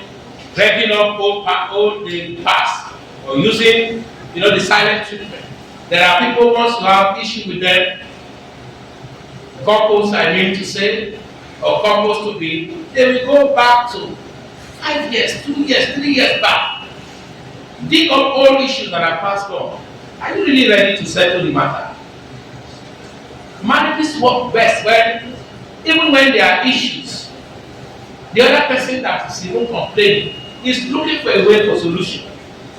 breaking up old the past, or using the silent treatment. There are people once you have issue with them, couples I mean to say, or couples to be, they will go back to 5 years, 2 years, 3 years back. Dig up all issues that are passed on. Are you really ready to settle the matter? Marriages work best even when there are issues, the other person that is even complaining is looking for a way for solution.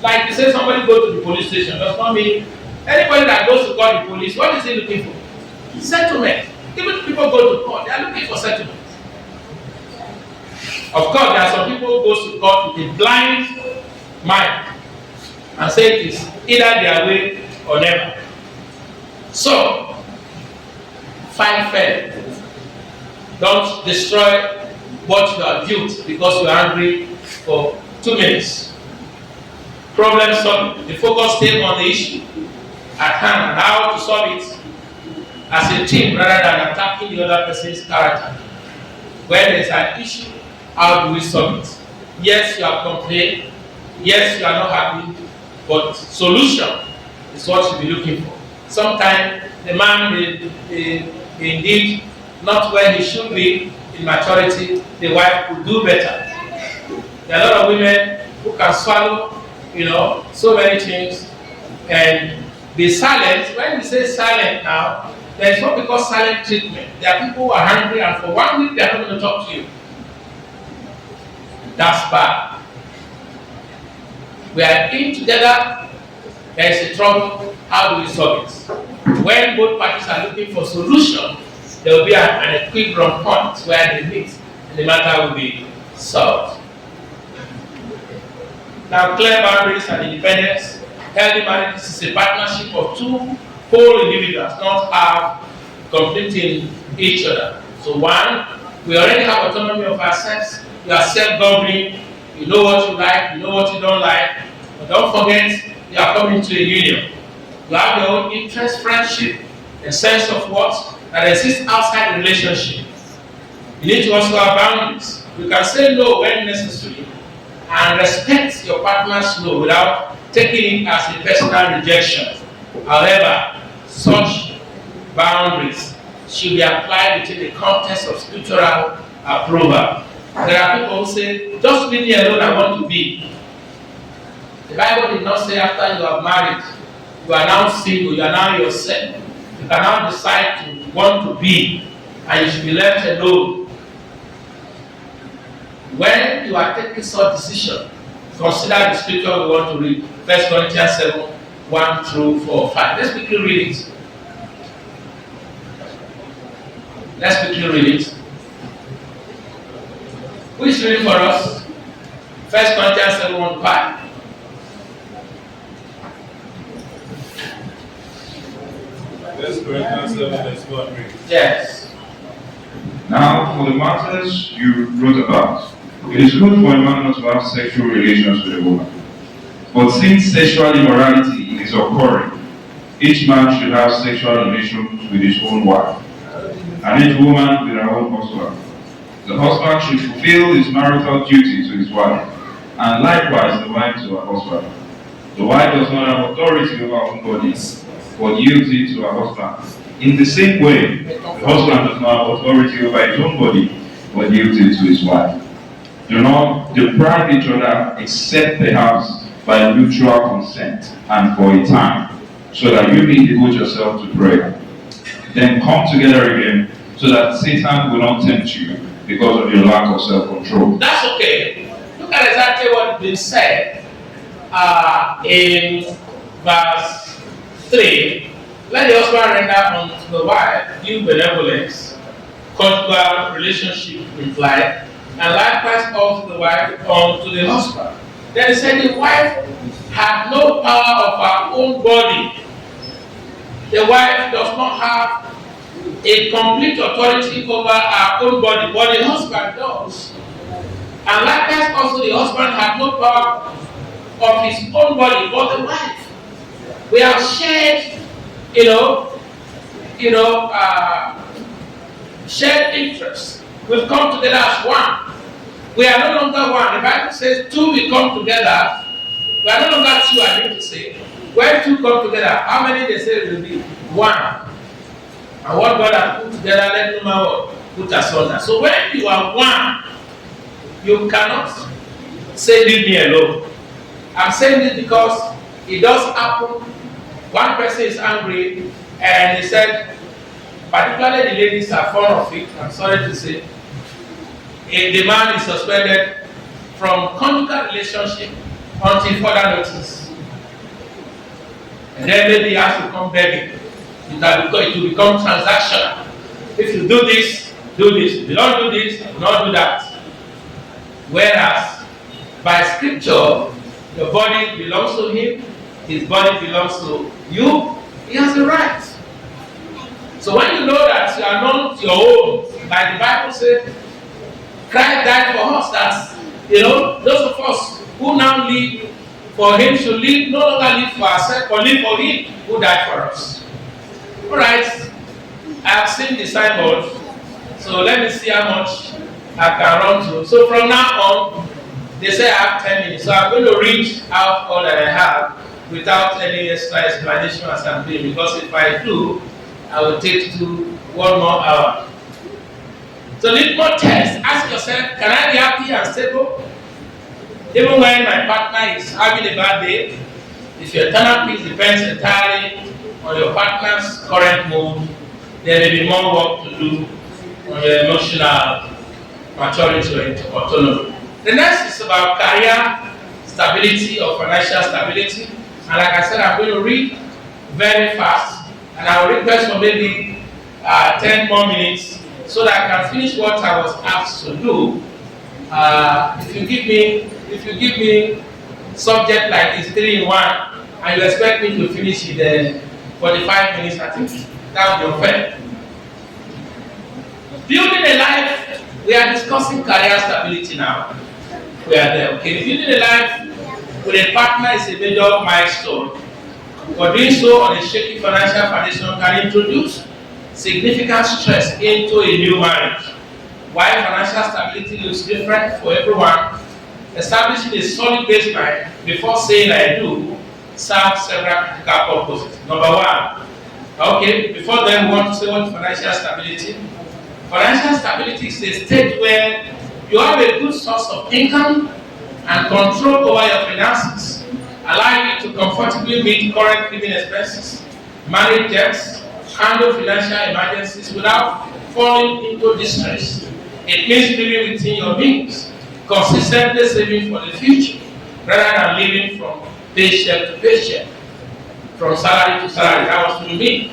Like you say somebody go to the police station, does not mean anybody that goes to call the police, what is he looking for? Settlement. Even if people go to court, they are looking for settlement. Of course, there are some people who go to court with a blind mind and say it is either their way or never. So, find fair. Don't destroy what you have built because you are angry for 2 minutes. Problem solving. The focus stays on the issue at hand and how to solve it as a team rather than attacking the other person's character. When there is an issue, how do we solve it? Yes, you have complained. Yes, you are not happy. But solution is what you be looking for. Sometimes the man may indeed not where he should be in maturity. The wife could do better. There are a lot of women who can swallow, so many things and be silent. When we say silent now, there is what we call silent treatment. There are people who are hungry and for 1 week they are not going to talk to you. That's bad. We are in together, there is a trouble, how do we solve it? When both parties are looking for solution, there will be an equilibrium point where they meet and the matter will be solved. Now, clear boundaries and independence. Healthy marriage is a partnership of two whole individuals, not have completing each other. So one, we already have autonomy of ourselves. You are self-governing. You know what you like, you know what you don't like. But don't forget, you are coming to a union. You have your own interest, friendship, a sense of what that exists outside the relationship. You need to also have boundaries. You can say no when necessary and respect your partner's no without taking it as a personal rejection. However, such boundaries should be applied within the context of scriptural approval. There are people who say, just leave me alone, I want to be. The Bible did not say after you are married, you are now single, you are now yourself. You can now decide to want to be, and you should be left alone. When you are taking such decision, consider the scripture we want to read. 1 Corinthians 7, 1 through 4, 5. Let's quickly read it. Let's quickly read it. Who is reading for us? 1 Corinthians 7, 1, 5. First Corinthians 7, verse 1 reads. Yes. Now, for the matters you wrote about, it is good for a man not to have sexual relations with a woman. But since sexual immorality is occurring, each man should have sexual relations with his own wife, and each woman with her own husband. The husband should fulfill his marital duty to his wife, and likewise the wife to her husband. The wife does not have authority over her own body, but yields it to her husband. In the same way, the husband does not have authority over his own body, but yields it to his wife. Do not deprive each other, except perhaps by mutual consent and for a time, so that you may devote yourself to prayer. Then come together again, so that Satan will not tempt you because of your lack of self-control. That's okay. Look at exactly what has been said in verse 3. Let the husband render unto the wife due benevolence, conjugal relationship implied, and likewise also the wife unto the husband. Then he said the wife had no power of her own body. The wife does not have a complete authority over her own body, but the husband does. And likewise also the husband had no power of his own body, but the wife. We have shared, shared interests. We've come together as one. We are no longer one. The Bible says two will come together. We are no longer two, I mean to say. When two come together, how many they say will be? One. And what God has put together, let no man what? Put asunder. So when you are one, you cannot say leave me alone. I'm saying this because it does happen. One person is angry and he said, particularly the ladies are fond of it, I'm sorry to say, if the man is suspended from conjugal relationship until further notice. And then maybe he has to come begging. It will become transactional. If you do this, do this. If you don't do this, do not do that. Whereas, by scripture, your body belongs to him, his body belongs to you, he has a right. So when you know that you are not your own, like the Bible said, Christ died for us, that's, those of us who now live for him should live, no longer live for ourselves, but live for him who died for us. Alright, I have seen the signboard, so let me see how much I can run to. So from now on, they say I have 10 minutes, so I'm going to read out all that I have without any extra explanation as I'm doing, because if I do, I will take to 1 more hour. So litmus test, ask yourself, can I be happy and stable? Even when my partner is having a bad day, if your internal peace depends entirely on your partner's current mood, there may be more work to do on your emotional maturity or autonomy. The next is about career stability or financial stability. And like I said, I'm going to read very fast, and I will request for maybe 10 more minutes so that I can finish what I was asked to do. If you give me subject like this 3 in 1, and you expect me to finish it 45 minutes, I think that would be unfair. Building a life, we are discussing career stability now. We are there, okay? Building a life with a partner is a major milestone. But doing so on a shaky financial foundation can introduce significant stress into a new marriage. While financial stability looks different for everyone, establishing a solid baseline before saying I do serves several critical purposes. Number one, okay, before then we want to say what is financial stability. Financial stability is a state where you have a good source of income and control over your finances, allowing you to comfortably meet current living expenses, manage debts, handle financial emergencies without falling into distress. It means living within your means, consistently saving for the future, rather than living from paycheck to paycheck, from salary to salary. That was to me.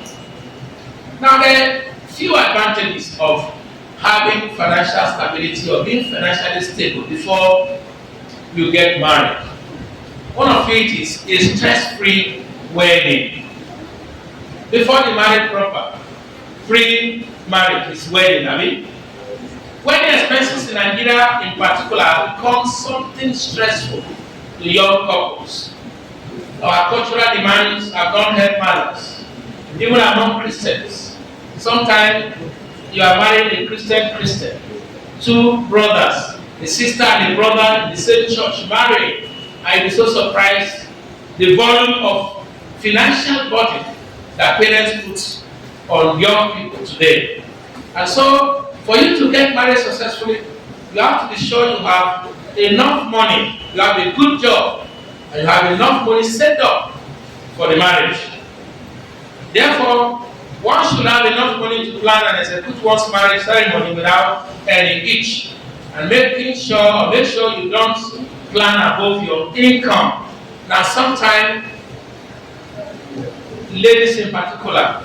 Now, there are few advantages of having financial stability or being financially stable before you get married. One of it is a stress-free wedding. Before the marriage proper, pre-marriage is wedding. Wedding expenses in Nigeria in particular become something stressful to young couples. Our cultural demands have not helped matters, even among Christians. Sometimes you are married a Christian, two brothers, a sister and a brother in the same church married, and you'll be so surprised the volume of financial burden that parents put on young people today. And so, for you to get married successfully, you have to be sure you have enough money, you have a good job, and you have enough money set up for the marriage. Therefore, one should have enough money to plan and execute one's marriage ceremony without earning each, and make sure you don't plan above your income. Now, sometimes, ladies in particular,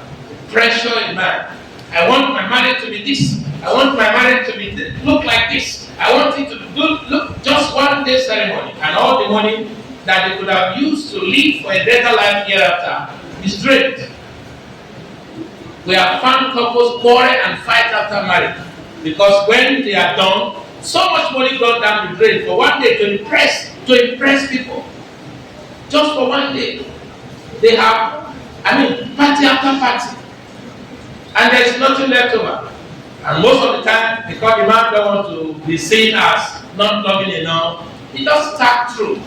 pressure a man. I want my marriage to be this. I want my marriage to be look like this. I want it to look just one day ceremony, and all the money that they could have used to live for a better life hereafter is drained. We have found couples quarrel and fight after marriage because when they are done, so much money gone down the drain for one day to impress people. Just for one day, they have, party after party, and there is nothing left over. And most of the time, because the man don't want to be seen as not loving enough, he does start through.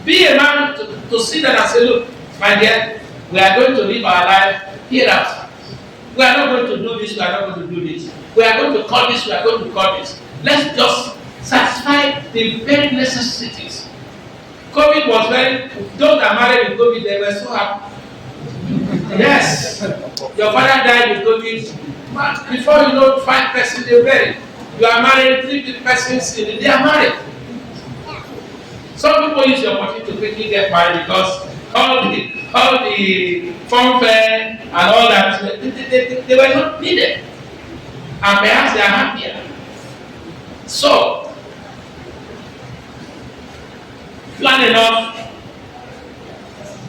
Be a man to sit down and say, look, my dear, we are going to live our life hereafter. We are not going to do this, we are not going to do this. We are going to call this, we are going to call this. Let's just satisfy the very necessities. COVID was very, those that married in COVID, they were so happy. Yes, your father died with COVID. But before you know, 5 persons they buried. You are married, 3 persons in the they are married. Some people use the opportunity to quickly get married because all the funfair and all that they were not needed, and perhaps they are happier. So plan enough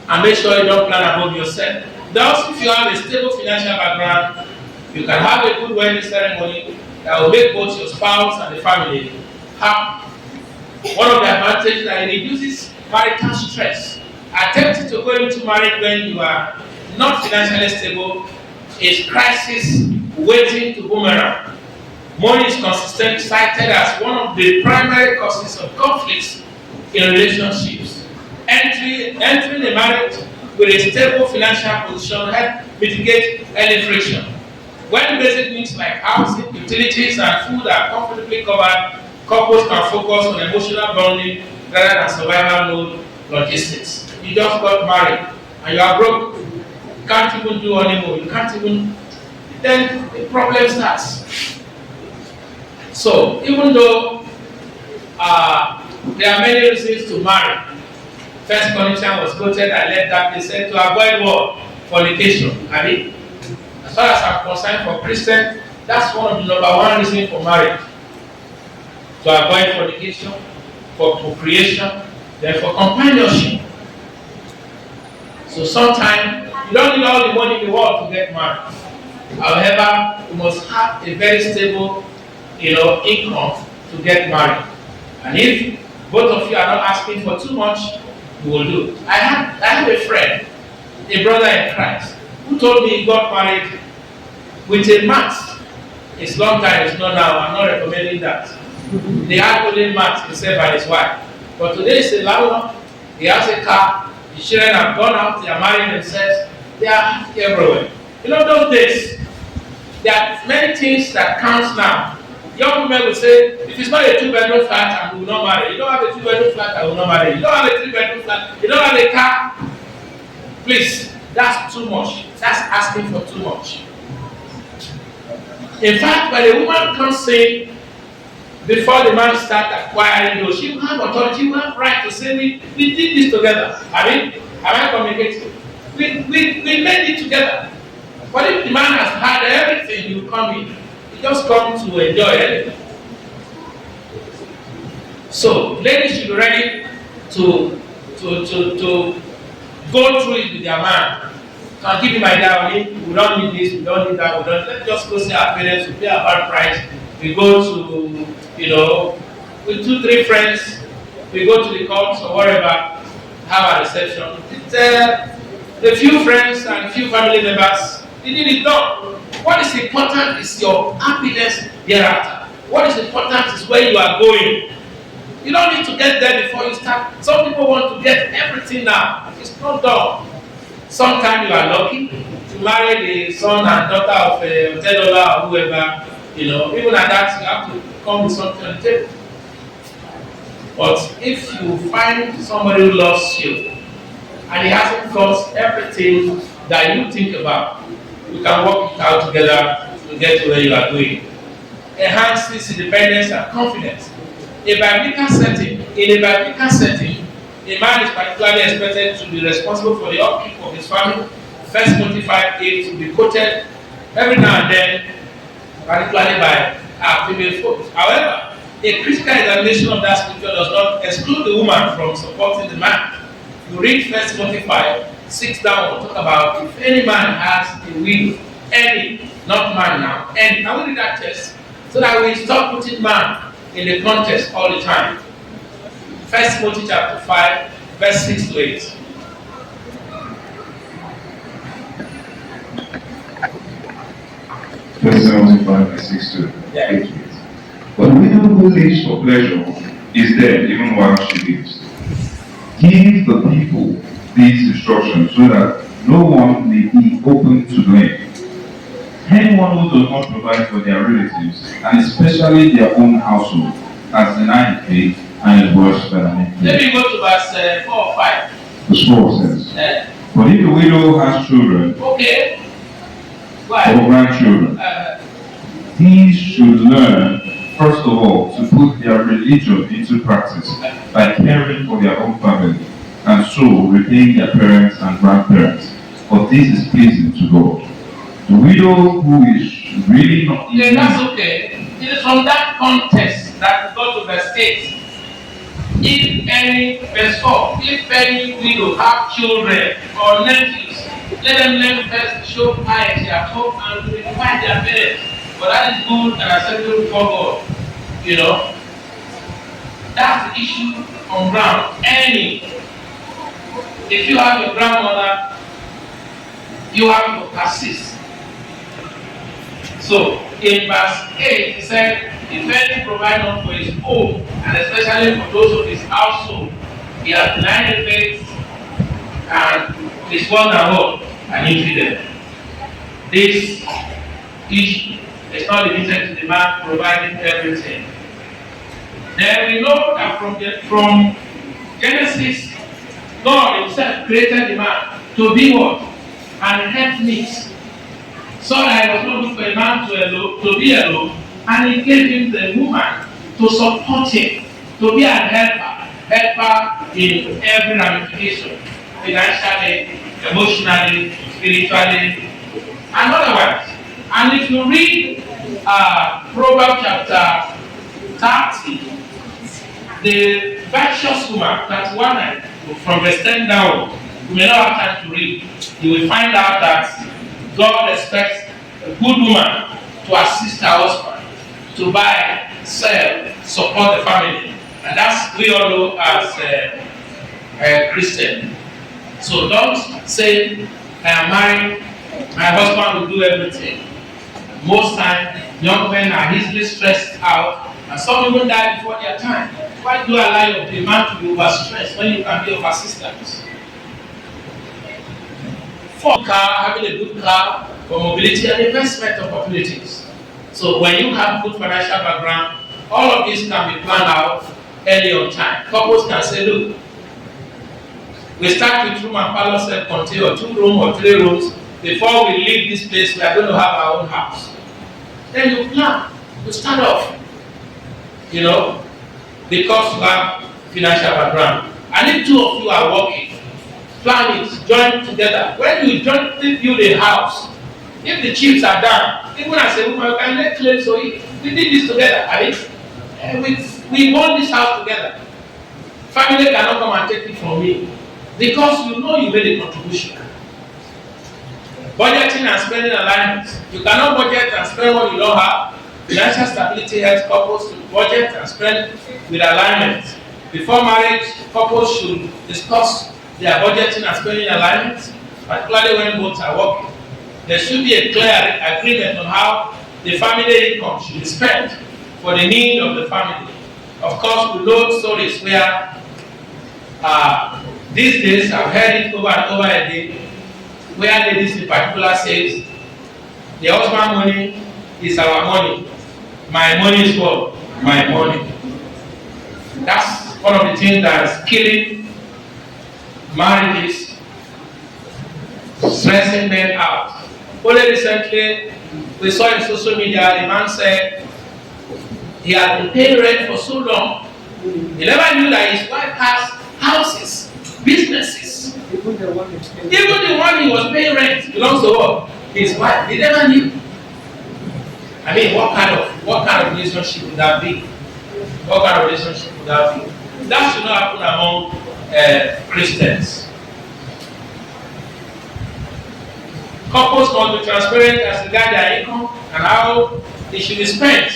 and make sure you don't plan above yourself. Thus, if you have a stable financial background, you can have a good wedding ceremony that will make both your spouse and the family happy. One of the advantages that it reduces marital stress. Attempting to go into marriage when you are not financially stable is crisis waiting to boomerang. Money is consistently cited as one of the primary causes of conflicts in relationships. Entering a marriage with a stable financial position helps mitigate any friction. When basic needs like housing, utilities, and food are comfortably covered, couples can focus on emotional bonding rather than survival mode logistics. You just got married and you are broke. You can't even do honeymoon. You can't even. Then the problem starts. So even though there are many reasons to marry, First Corinthians was quoted. I left that. They said to avoid what? Fornication. I mean, as far as I'm concerned, for Christians, that's one of the #1 reasons for marriage. To avoid fornication, for procreation, then for companionship. So sometimes you don't need all the money in the world to get married. However, you must have a very stable, income to get married. And if both of you are not asking for too much, you will do. I have a friend, a brother in Christ, who told me he got married with a mat. It's long time, it's not now. I'm not recommending that. They had only mat himself and his wife. But today is a landlord. He has a car. The children have gone out. They are marrying themselves. They are happy everywhere. Those days, there are many things that count now. Young women will say, if it's not a 2-bedroom flat, I will not marry. You don't have a 2-bedroom flat, I will not marry. You don't have a 3-bedroom flat, you don't have a car. Please, that's too much. That's asking for too much. In fact, when a woman comes in, before the man starts acquiring those, she will have authority, she will have right to say, we did this together. Am I communicating? We made it together. But if the man has had everything, you come in. You just come to enjoy anything. So, ladies should be ready to go through it with their man. I'll give you my dowry. We don't need this, we don't need that, let's just go see our parents, we pay a bad price. We go to, with 2-3 friends, we go to the courts or whatever, have a reception. The few friends and few family members, they did it done. What is important is your happiness thereafter. What is important is where you are going. You don't need to get there before you start. Some people want to get everything now. It's not done. Sometimes you are lucky to marry the son and daughter of a $10 or whoever. Even at that, you have to come with something on the table. But if you find somebody who loves you and he hasn't got everything that you think about, you can work it out together to get to where you are going. Enhances independence and confidence. In a biblical setting, a man is particularly expected to be responsible for the upkeep of his family. 1 Timothy 5:8 to be quoted every now and then, particularly by our female folks. However, a critical examination of that scripture does not exclude the woman from supporting the man. You read 1 Timothy 5:6 down, talk about if any man has a will, any, not man now, and I will read that text so that we stop putting man in the context all the time. 1 Timothy chapter 5, verse 6 to 8. Verse 75 and 6 to 8. But the widow who lives for pleasure is dead even while she lives. Give the people these instructions so that no one may be open to blame. Anyone who does not provide for their relatives, and especially their own household, has denied the faith and is worse than an infidel. Let me go to verse 4 or 5. Verse 4 says, but if the widow has children, Okay. or grandchildren, these should learn, first of all, to put their religion into practice by caring for their own family, and so repaying their parents and grandparents. For this is pleasing to God. The widow who is really not in Okay, that's okay. It is from that context that we go to verse 8. If any, verse 4, if any widow have children or nephews, let them learn first to show piety at home and to invite their parents. But that is good and acceptable before God. You know, that's the issue on ground. If you have a grandmother, you have to persist. So in verse 8, he said, if any provide not for his own, and especially for those of his household, he has denied the faith and is one and all an infidel. This issue is not limited to the man providing everything. Then we know that from Genesis, God himself created the man to be what? An helpmeet. So I was not looking for a man to be alone, and he gave him the woman to support him, to be an helper in every ramification, financially, emotionally, spiritually, and otherwise. And if you read Proverbs chapter 30, the virtuous woman, that's one from verse 10 down, you may not have time to read, you will find out that God expects a good woman to assist her husband, to buy, sell, support the family. And that's we all know as a Christian. So don't say, I am married, my husband will do everything. Most times, young men are easily stressed out, and some even die before their time. Why do you allow your man to be overstressed when you can be of assistance? For having a good car for mobility and investment opportunities. So when you have good financial background, all of this can be planned out early on time. Couples can say, look, we start with room and parlor self-contained, or 2 rooms or 3 rooms. Before we leave this place, we are going to have our own house. Then you plan, you start off, you know, because you have financial background. And if 2 of you are working, plan it, join together. When you join to build a house, if the chips are done, even as a woman, you can make claims for it. We did this together, we won this house together. Family cannot come and take it from me because you know you made a contribution. Budgeting and spending alignment. You cannot budget and spend what you don't have. Financial stability helps couples to budget and spend with alignment. Before marriage, couples should discuss their budgeting and spending alignment, particularly when both are working. There should be a clear agreement on how the family income should be spent for the need of the family. Of course, we know stories where these days I've heard it over and over again, where ladies in particular says, the husband money is our money. My money is what? My money. That's one of the things that's killing marriages, stressing men out. Only recently, we saw in social media, a man said he had been paying rent for so long, he never knew that his wife has houses, businesses. Even the one he was paying rent belongs to what? His wife. He never knew. I mean, what kind of relationship would that be? What kind of relationship would that be? That should not happen among Christians. Couples must be transparent as regards their income and how it should be spent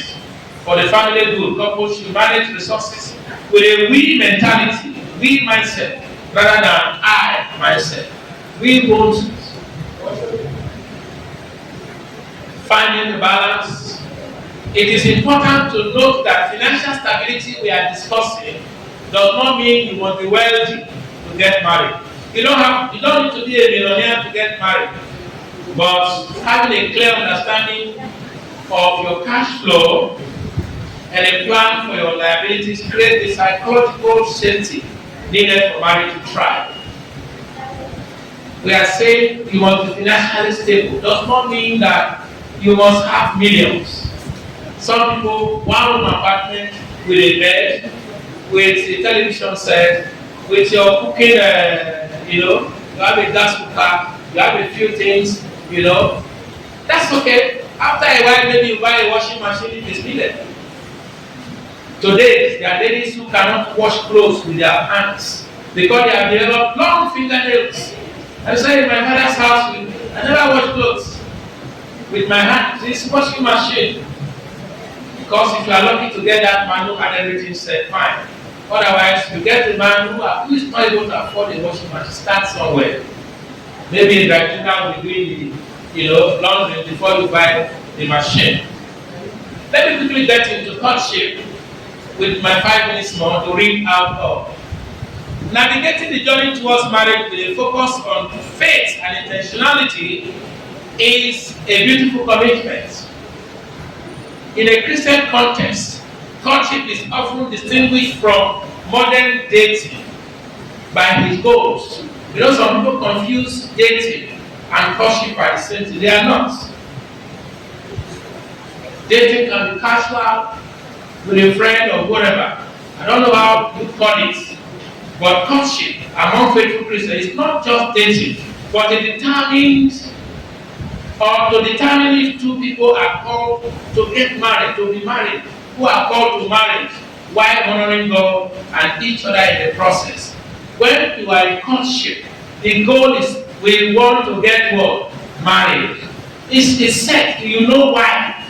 for the family good. Couples should manage resources with a we mentality, we mindset, rather than I mindset. We won't finding the balance. It is important to note that financial stability we are discussing does not mean you must be wealthy to get married. You don't need to be a millionaire to get married, but having a clear understanding of your cash flow and a plan for your liabilities create the psychological safety needed for marriage to thrive. We are saying you must be financially stable. Does not mean that you must have millions. Some people, one room apartment with a bed, with a television set, with your cooking, you have a gas cooker, you have a few things, that's okay. After a while, maybe you buy a washing machine if it's needed. Today, there are ladies who cannot wash clothes with their hands because they have developed long fingernails. I say in my father's house, I never wash clothes with my hands. This washing machine. Because if you are lucky to get that man who had everything set, fine. Otherwise, you get a man who is not able to afford a washing machine, start somewhere. Maybe in Nigeria will be doing the laundry before you buy the machine. Let me quickly get into courtship with my 5 minutes more to read out of. Navigating the journey towards marriage with a focus on faith and intentionality is a beautiful commitment. In a Christian context, courtship is often distinguished from modern dating by his goals. Some people confuse dating and courtship by the same thing. They are not. Dating can be casual with a friend or whatever. I don't know how you call it. But courtship among faithful Christians is not just dating, but it determines or to determine if two people are called to get married, to be married, who are called to marriage, while honoring God and each other in the process. When you are in courtship, the goal is we want to get what? Married. It's set, you know why.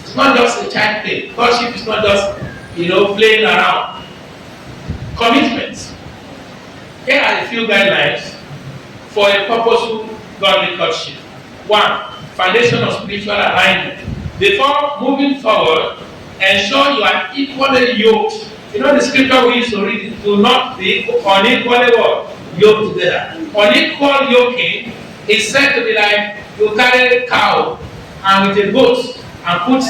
It's not just a child play. Courtship is not just, playing around. Commitments. Here are a few guidelines for a purposeful godly courtship. 1. Foundation of spiritual alignment. Before moving forward, ensure you are equally yoked. The scripture we used to read, do not be unequally yoked together. Unequal yoking is said to be like you carry a cow and with a goat and put,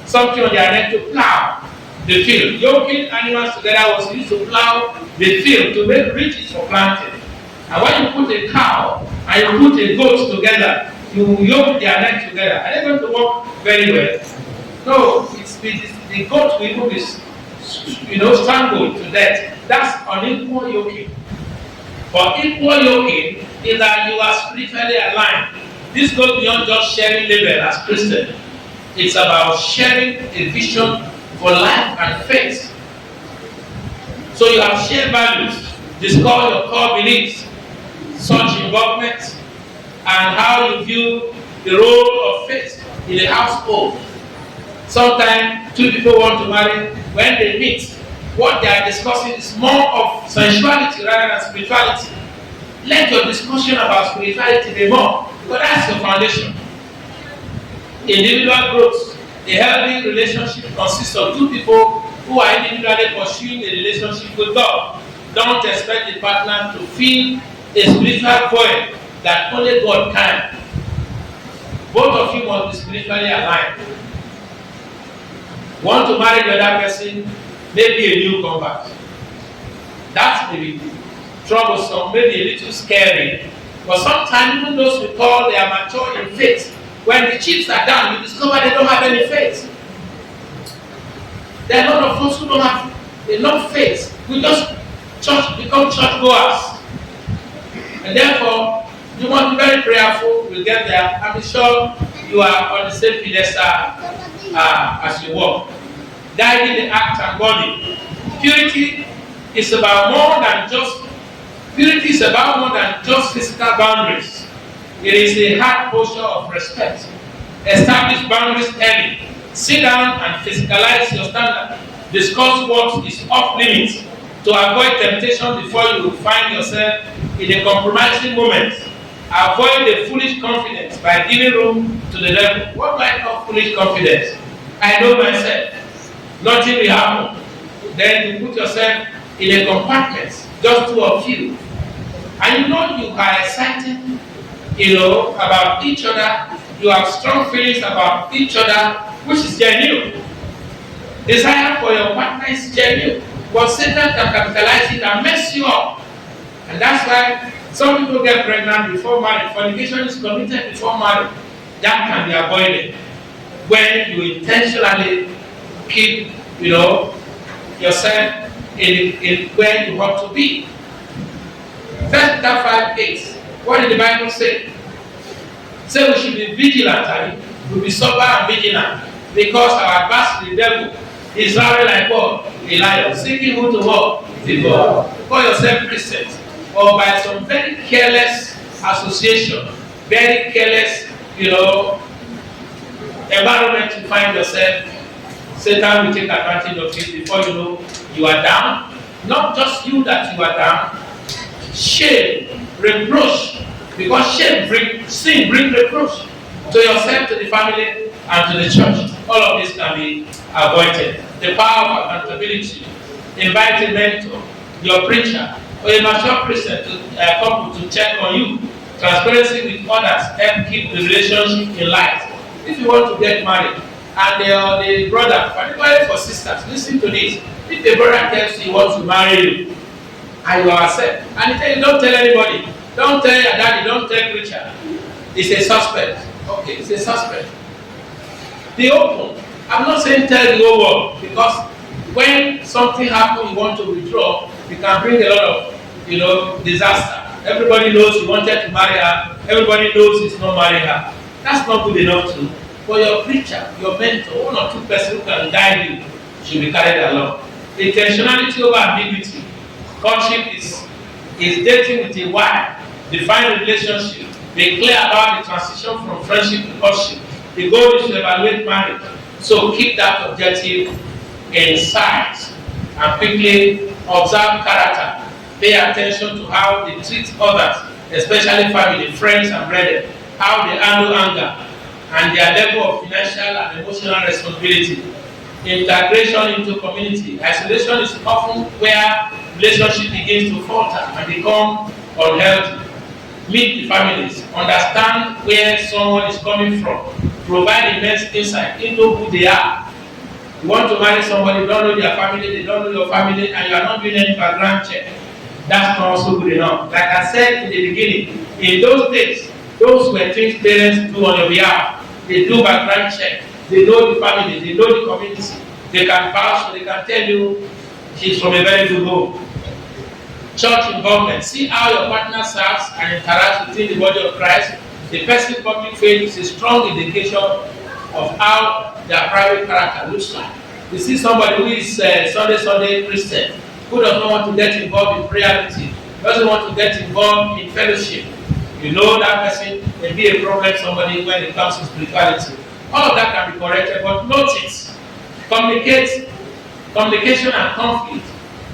something on their neck to plow the field. Yoking animals together was used to plow the field to make ridges for planting. And when you put a cow and you put a goat together, you yoke their neck together. Are they going to work very well? No, the goat will even be strangled to death. That's unequal yoking. But equal yoking is that you are spiritually aligned. This goes beyond just sharing label as Christian. It's about sharing a vision for life and faith. So you have shared values, discover your core beliefs, such involvement, and how you view the role of faith in a household. Sometimes two people want to marry. When they meet, what they are discussing is more of sensuality rather than spirituality. Let your discussion about spirituality be more, because that's your foundation. Individual growth. A healthy relationship consists of two people who are individually pursuing a relationship with God. Don't expect the partner to fill a spiritual void that only God can. Both of you must be spiritually aligned. Want to marry the other person, maybe a new convert. That may be troublesome, maybe a little scary. But sometimes even those we call they are mature in faith, when the chips are down, you discover they don't have any faith. There are a lot of us who don't have enough faith. We just become church goers. And therefore, you must be very prayerful. We'll get there. I'm sure you are on the same pedestal as you walk. Guiding the act and body. Purity is about more than just physical boundaries. It is a hard posture of respect. Establish boundaries early. Sit down and physicalize your standard. Discuss what is off limits to avoid temptation before you find yourself in a compromising moment. Avoid the foolish confidence by giving room to the devil. What do I call foolish confidence? I know myself. Nothing will happen. Then you put yourself in a compartment, just two of you. And you know you are excited, about each other. You have strong feelings about each other, which is genuine. Desire for your partner is genuine. But Satan can capitalize it and mess you up. And that's why some people get pregnant before marriage. Fornication is committed before marriage. That can be avoided when you intentionally keep, yourself in where you ought to be. First Peter 5:8. What did the Bible say? Say we should be vigilant, and we'll be sober and vigilant, because our adversary, the devil, is roaring like what? A lion, seeking who to what? Devour. Call yourself Christians, or by some very careless association, very careless, environment you find yourself, Satan will take advantage of it before you know you are down. Not just you that you are down, shame, reproach, because sin brings reproach to yourself, to the family, and to the church. All of this can be avoided. The power of accountability, invite a mentor, your preacher, or a mature Christian couple to check on you. Transparency with others help keep the relationship in light. If you want to get married, and the brother, particularly for sisters, listen to this. If the brother tells you he wants to marry you, and you accept, and he tells you don't tell anybody, don't tell your daddy, don't tell preacher, it's a suspect. Okay, it's a suspect. Be open. I'm not saying tell the whole world, because when something happens, you want to withdraw, it can bring a lot of, disaster. Everybody knows you wanted to marry her. Everybody knows he's not marrying her. That's not good enough to. For your preacher, your mentor, one or two persons who can guide you should be carried along. Intentionality over ambiguity. Courtship is dating with a why. Define relationship. Be clear about the transition from friendship to courtship. The goal is to evaluate marriage. So keep that objective in sight and quickly observe character. Pay attention to how they treat others, especially family, friends, and brethren. How they handle anger and their level of financial and emotional responsibility. Integration into community. Isolation is often where relationship begins to falter and become unhealthy. Meet the families. Understand where someone is coming from. Provide immense insight into who they are. You want to marry somebody, you don't know their family, they don't know your family, and you are not doing any background check. That's not also good enough. Like I said in the beginning, in those days, those were things parents do on your behalf. They do background check. They know the family, they know the community. They can vouch, they can tell you she's from a very good home. Church involvement. See how your partner serves and interacts within the body of Christ. The person's public faith is a strong indication of how their private character looks like. You see somebody who is Sunday Christian, who does not want to get involved in prayer meeting, doesn't want to get involved in fellowship. You know that person may be a problem somebody when it comes to spirituality. All of that can be corrected, but notice, communication and conflict.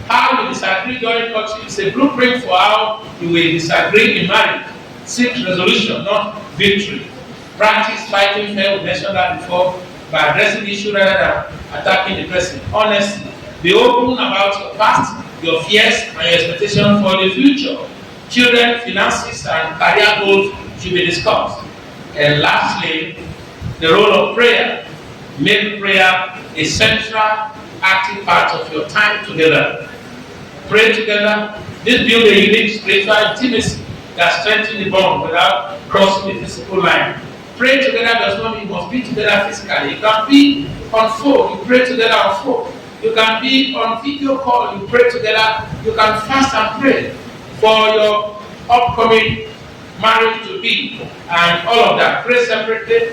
How you disagree during courtship is a blueprint for how you will disagree in marriage. Seek resolution, not victory. Practice fighting fair, we mentioned that before, by addressing the issue rather than attacking the person. Honestly, be open about your past, your fears, and your expectations for the future. Children, finances, and career goals should be discussed. And lastly, the role of prayer. Make prayer a central, active part of your time together. Pray together. This builds a unique spiritual intimacy that strengthens the bond without crossing the physical line. Pray together does not mean you must be together physically. You can be on phone, you pray together on phone. You can be on video call, you pray together. You can fast and pray for your upcoming marriage to be and all of that. Pray separately.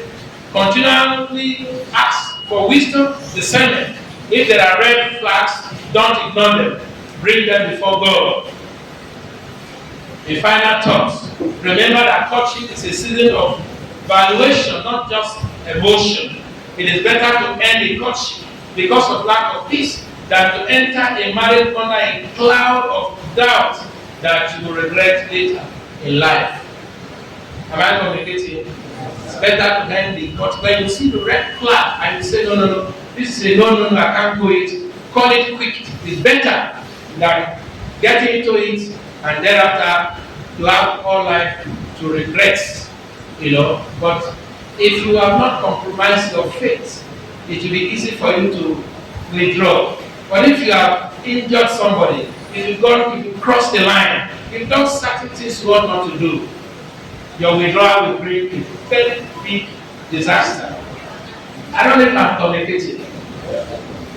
Continually ask for wisdom, discernment. If there are red flags, don't ignore them. Bring them before God. A final thought. Remember that courtship is a season of valuation, not just emotion. It is better to end a courtship because of lack of peace than to enter a marriage under a cloud of doubt that you will regret later in life. Am I communicating? It's better to end the courtship. When you see the red flag and you say, no, this is a no, I can't do it, call it quick. It's better than getting into it and thereafter to have all life to regret, But if you have not compromised your faith, it will be easy for you to withdraw. But if you have injured somebody, if you cross the line, if you've done certain things you ought not to do, your withdrawal will bring a very big disaster. I don't know if I'm communicating.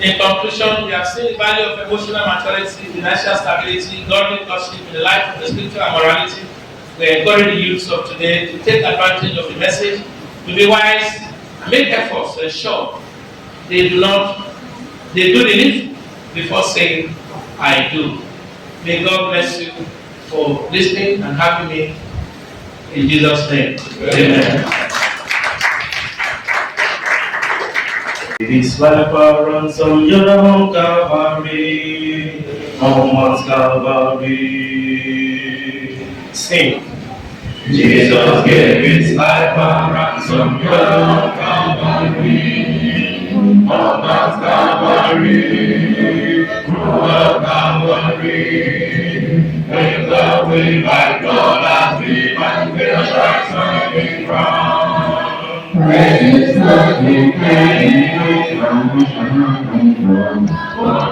In conclusion, we have seen the value of emotional maturity, financial stability, godly leadership in the life of the spiritual and morality. We encourage the youths of today to take advantage of the message, to be wise, and make efforts to ensure they do the needful before saying, I do. May God bless you for listening and having me. In Jesus' name. Amen. This life I ransom you on Calvary, on Mount Calvary. Sing. Jesus gave his life a ransom you on Calvary, on Mount Calvary, through Calvary. With the way by God as we might be a shining crown. Praise the King,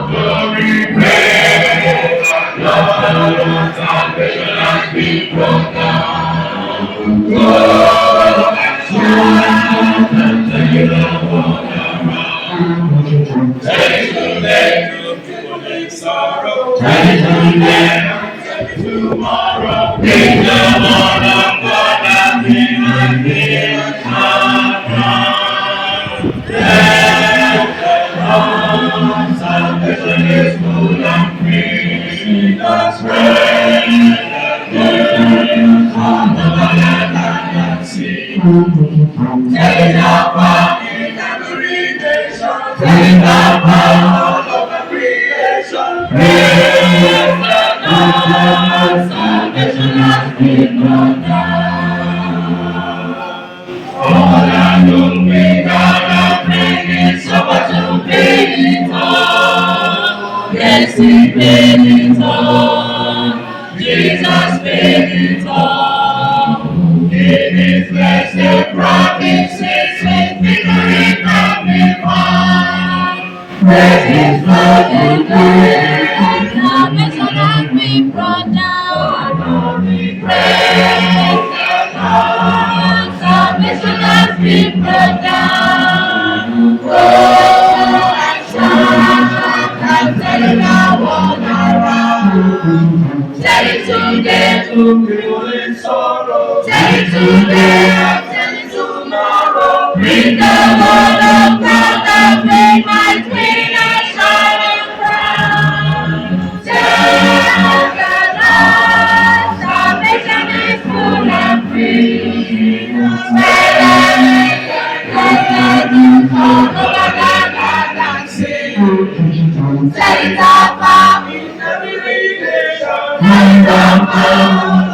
glory, praise, Lord, salvation has been brought down. Lord, and take the water around. Take to them, people in sorrow. Take to them, tomorrow. Bring the Lord of God and bring the King of salvation is full and free. That's when on the land and sea. Take our power in every nation. Take our power all over creation. Praise the Lord, salvation has been brought down. All I know we gotta bring it so much to pay it all. Yes, he paid it all. Jesus paid it all. In his blessed promises, with victory can be found. Praise his blood and praise salvation has been brought down. Praise the Lord, salvation has been brought down. Oh, and shout and tell the world around. Tell it today to people in sorrow. Tell it today and tell it tomorrow. Bring the word of God and make my queen a shining crown. Tell the Lord, salvation is full and free. All over the land and sea. Set it up in every nation. Set it up all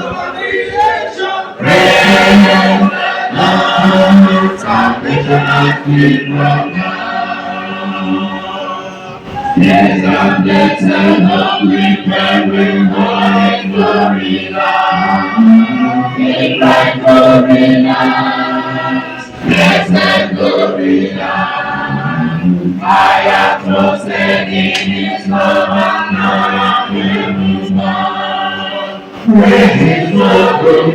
over creation. Praise the Lord, salvation has been brought down. Yes, I'm blessed, only prayer will morning glory now. In bright glory now. Blessed glory now. I have trusted in his love and now I will move on. Praise his love, oh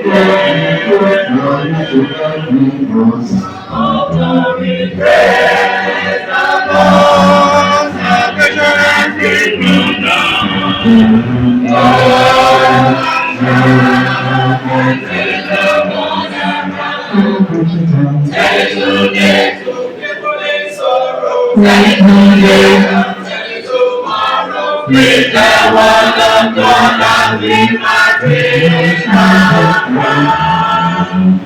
glory, praise the Lord, salvation has been brought down. Oh, and take the water around. Tell it today to people in sorrow. Tell it today and tell it tomorrow. With the word of God and with my creation crown.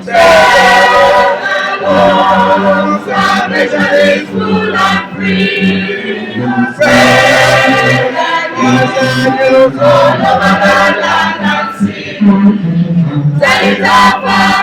Tell the Lord, salvation is full and free. Praise the Lord, all over the land and sea. Tell it up.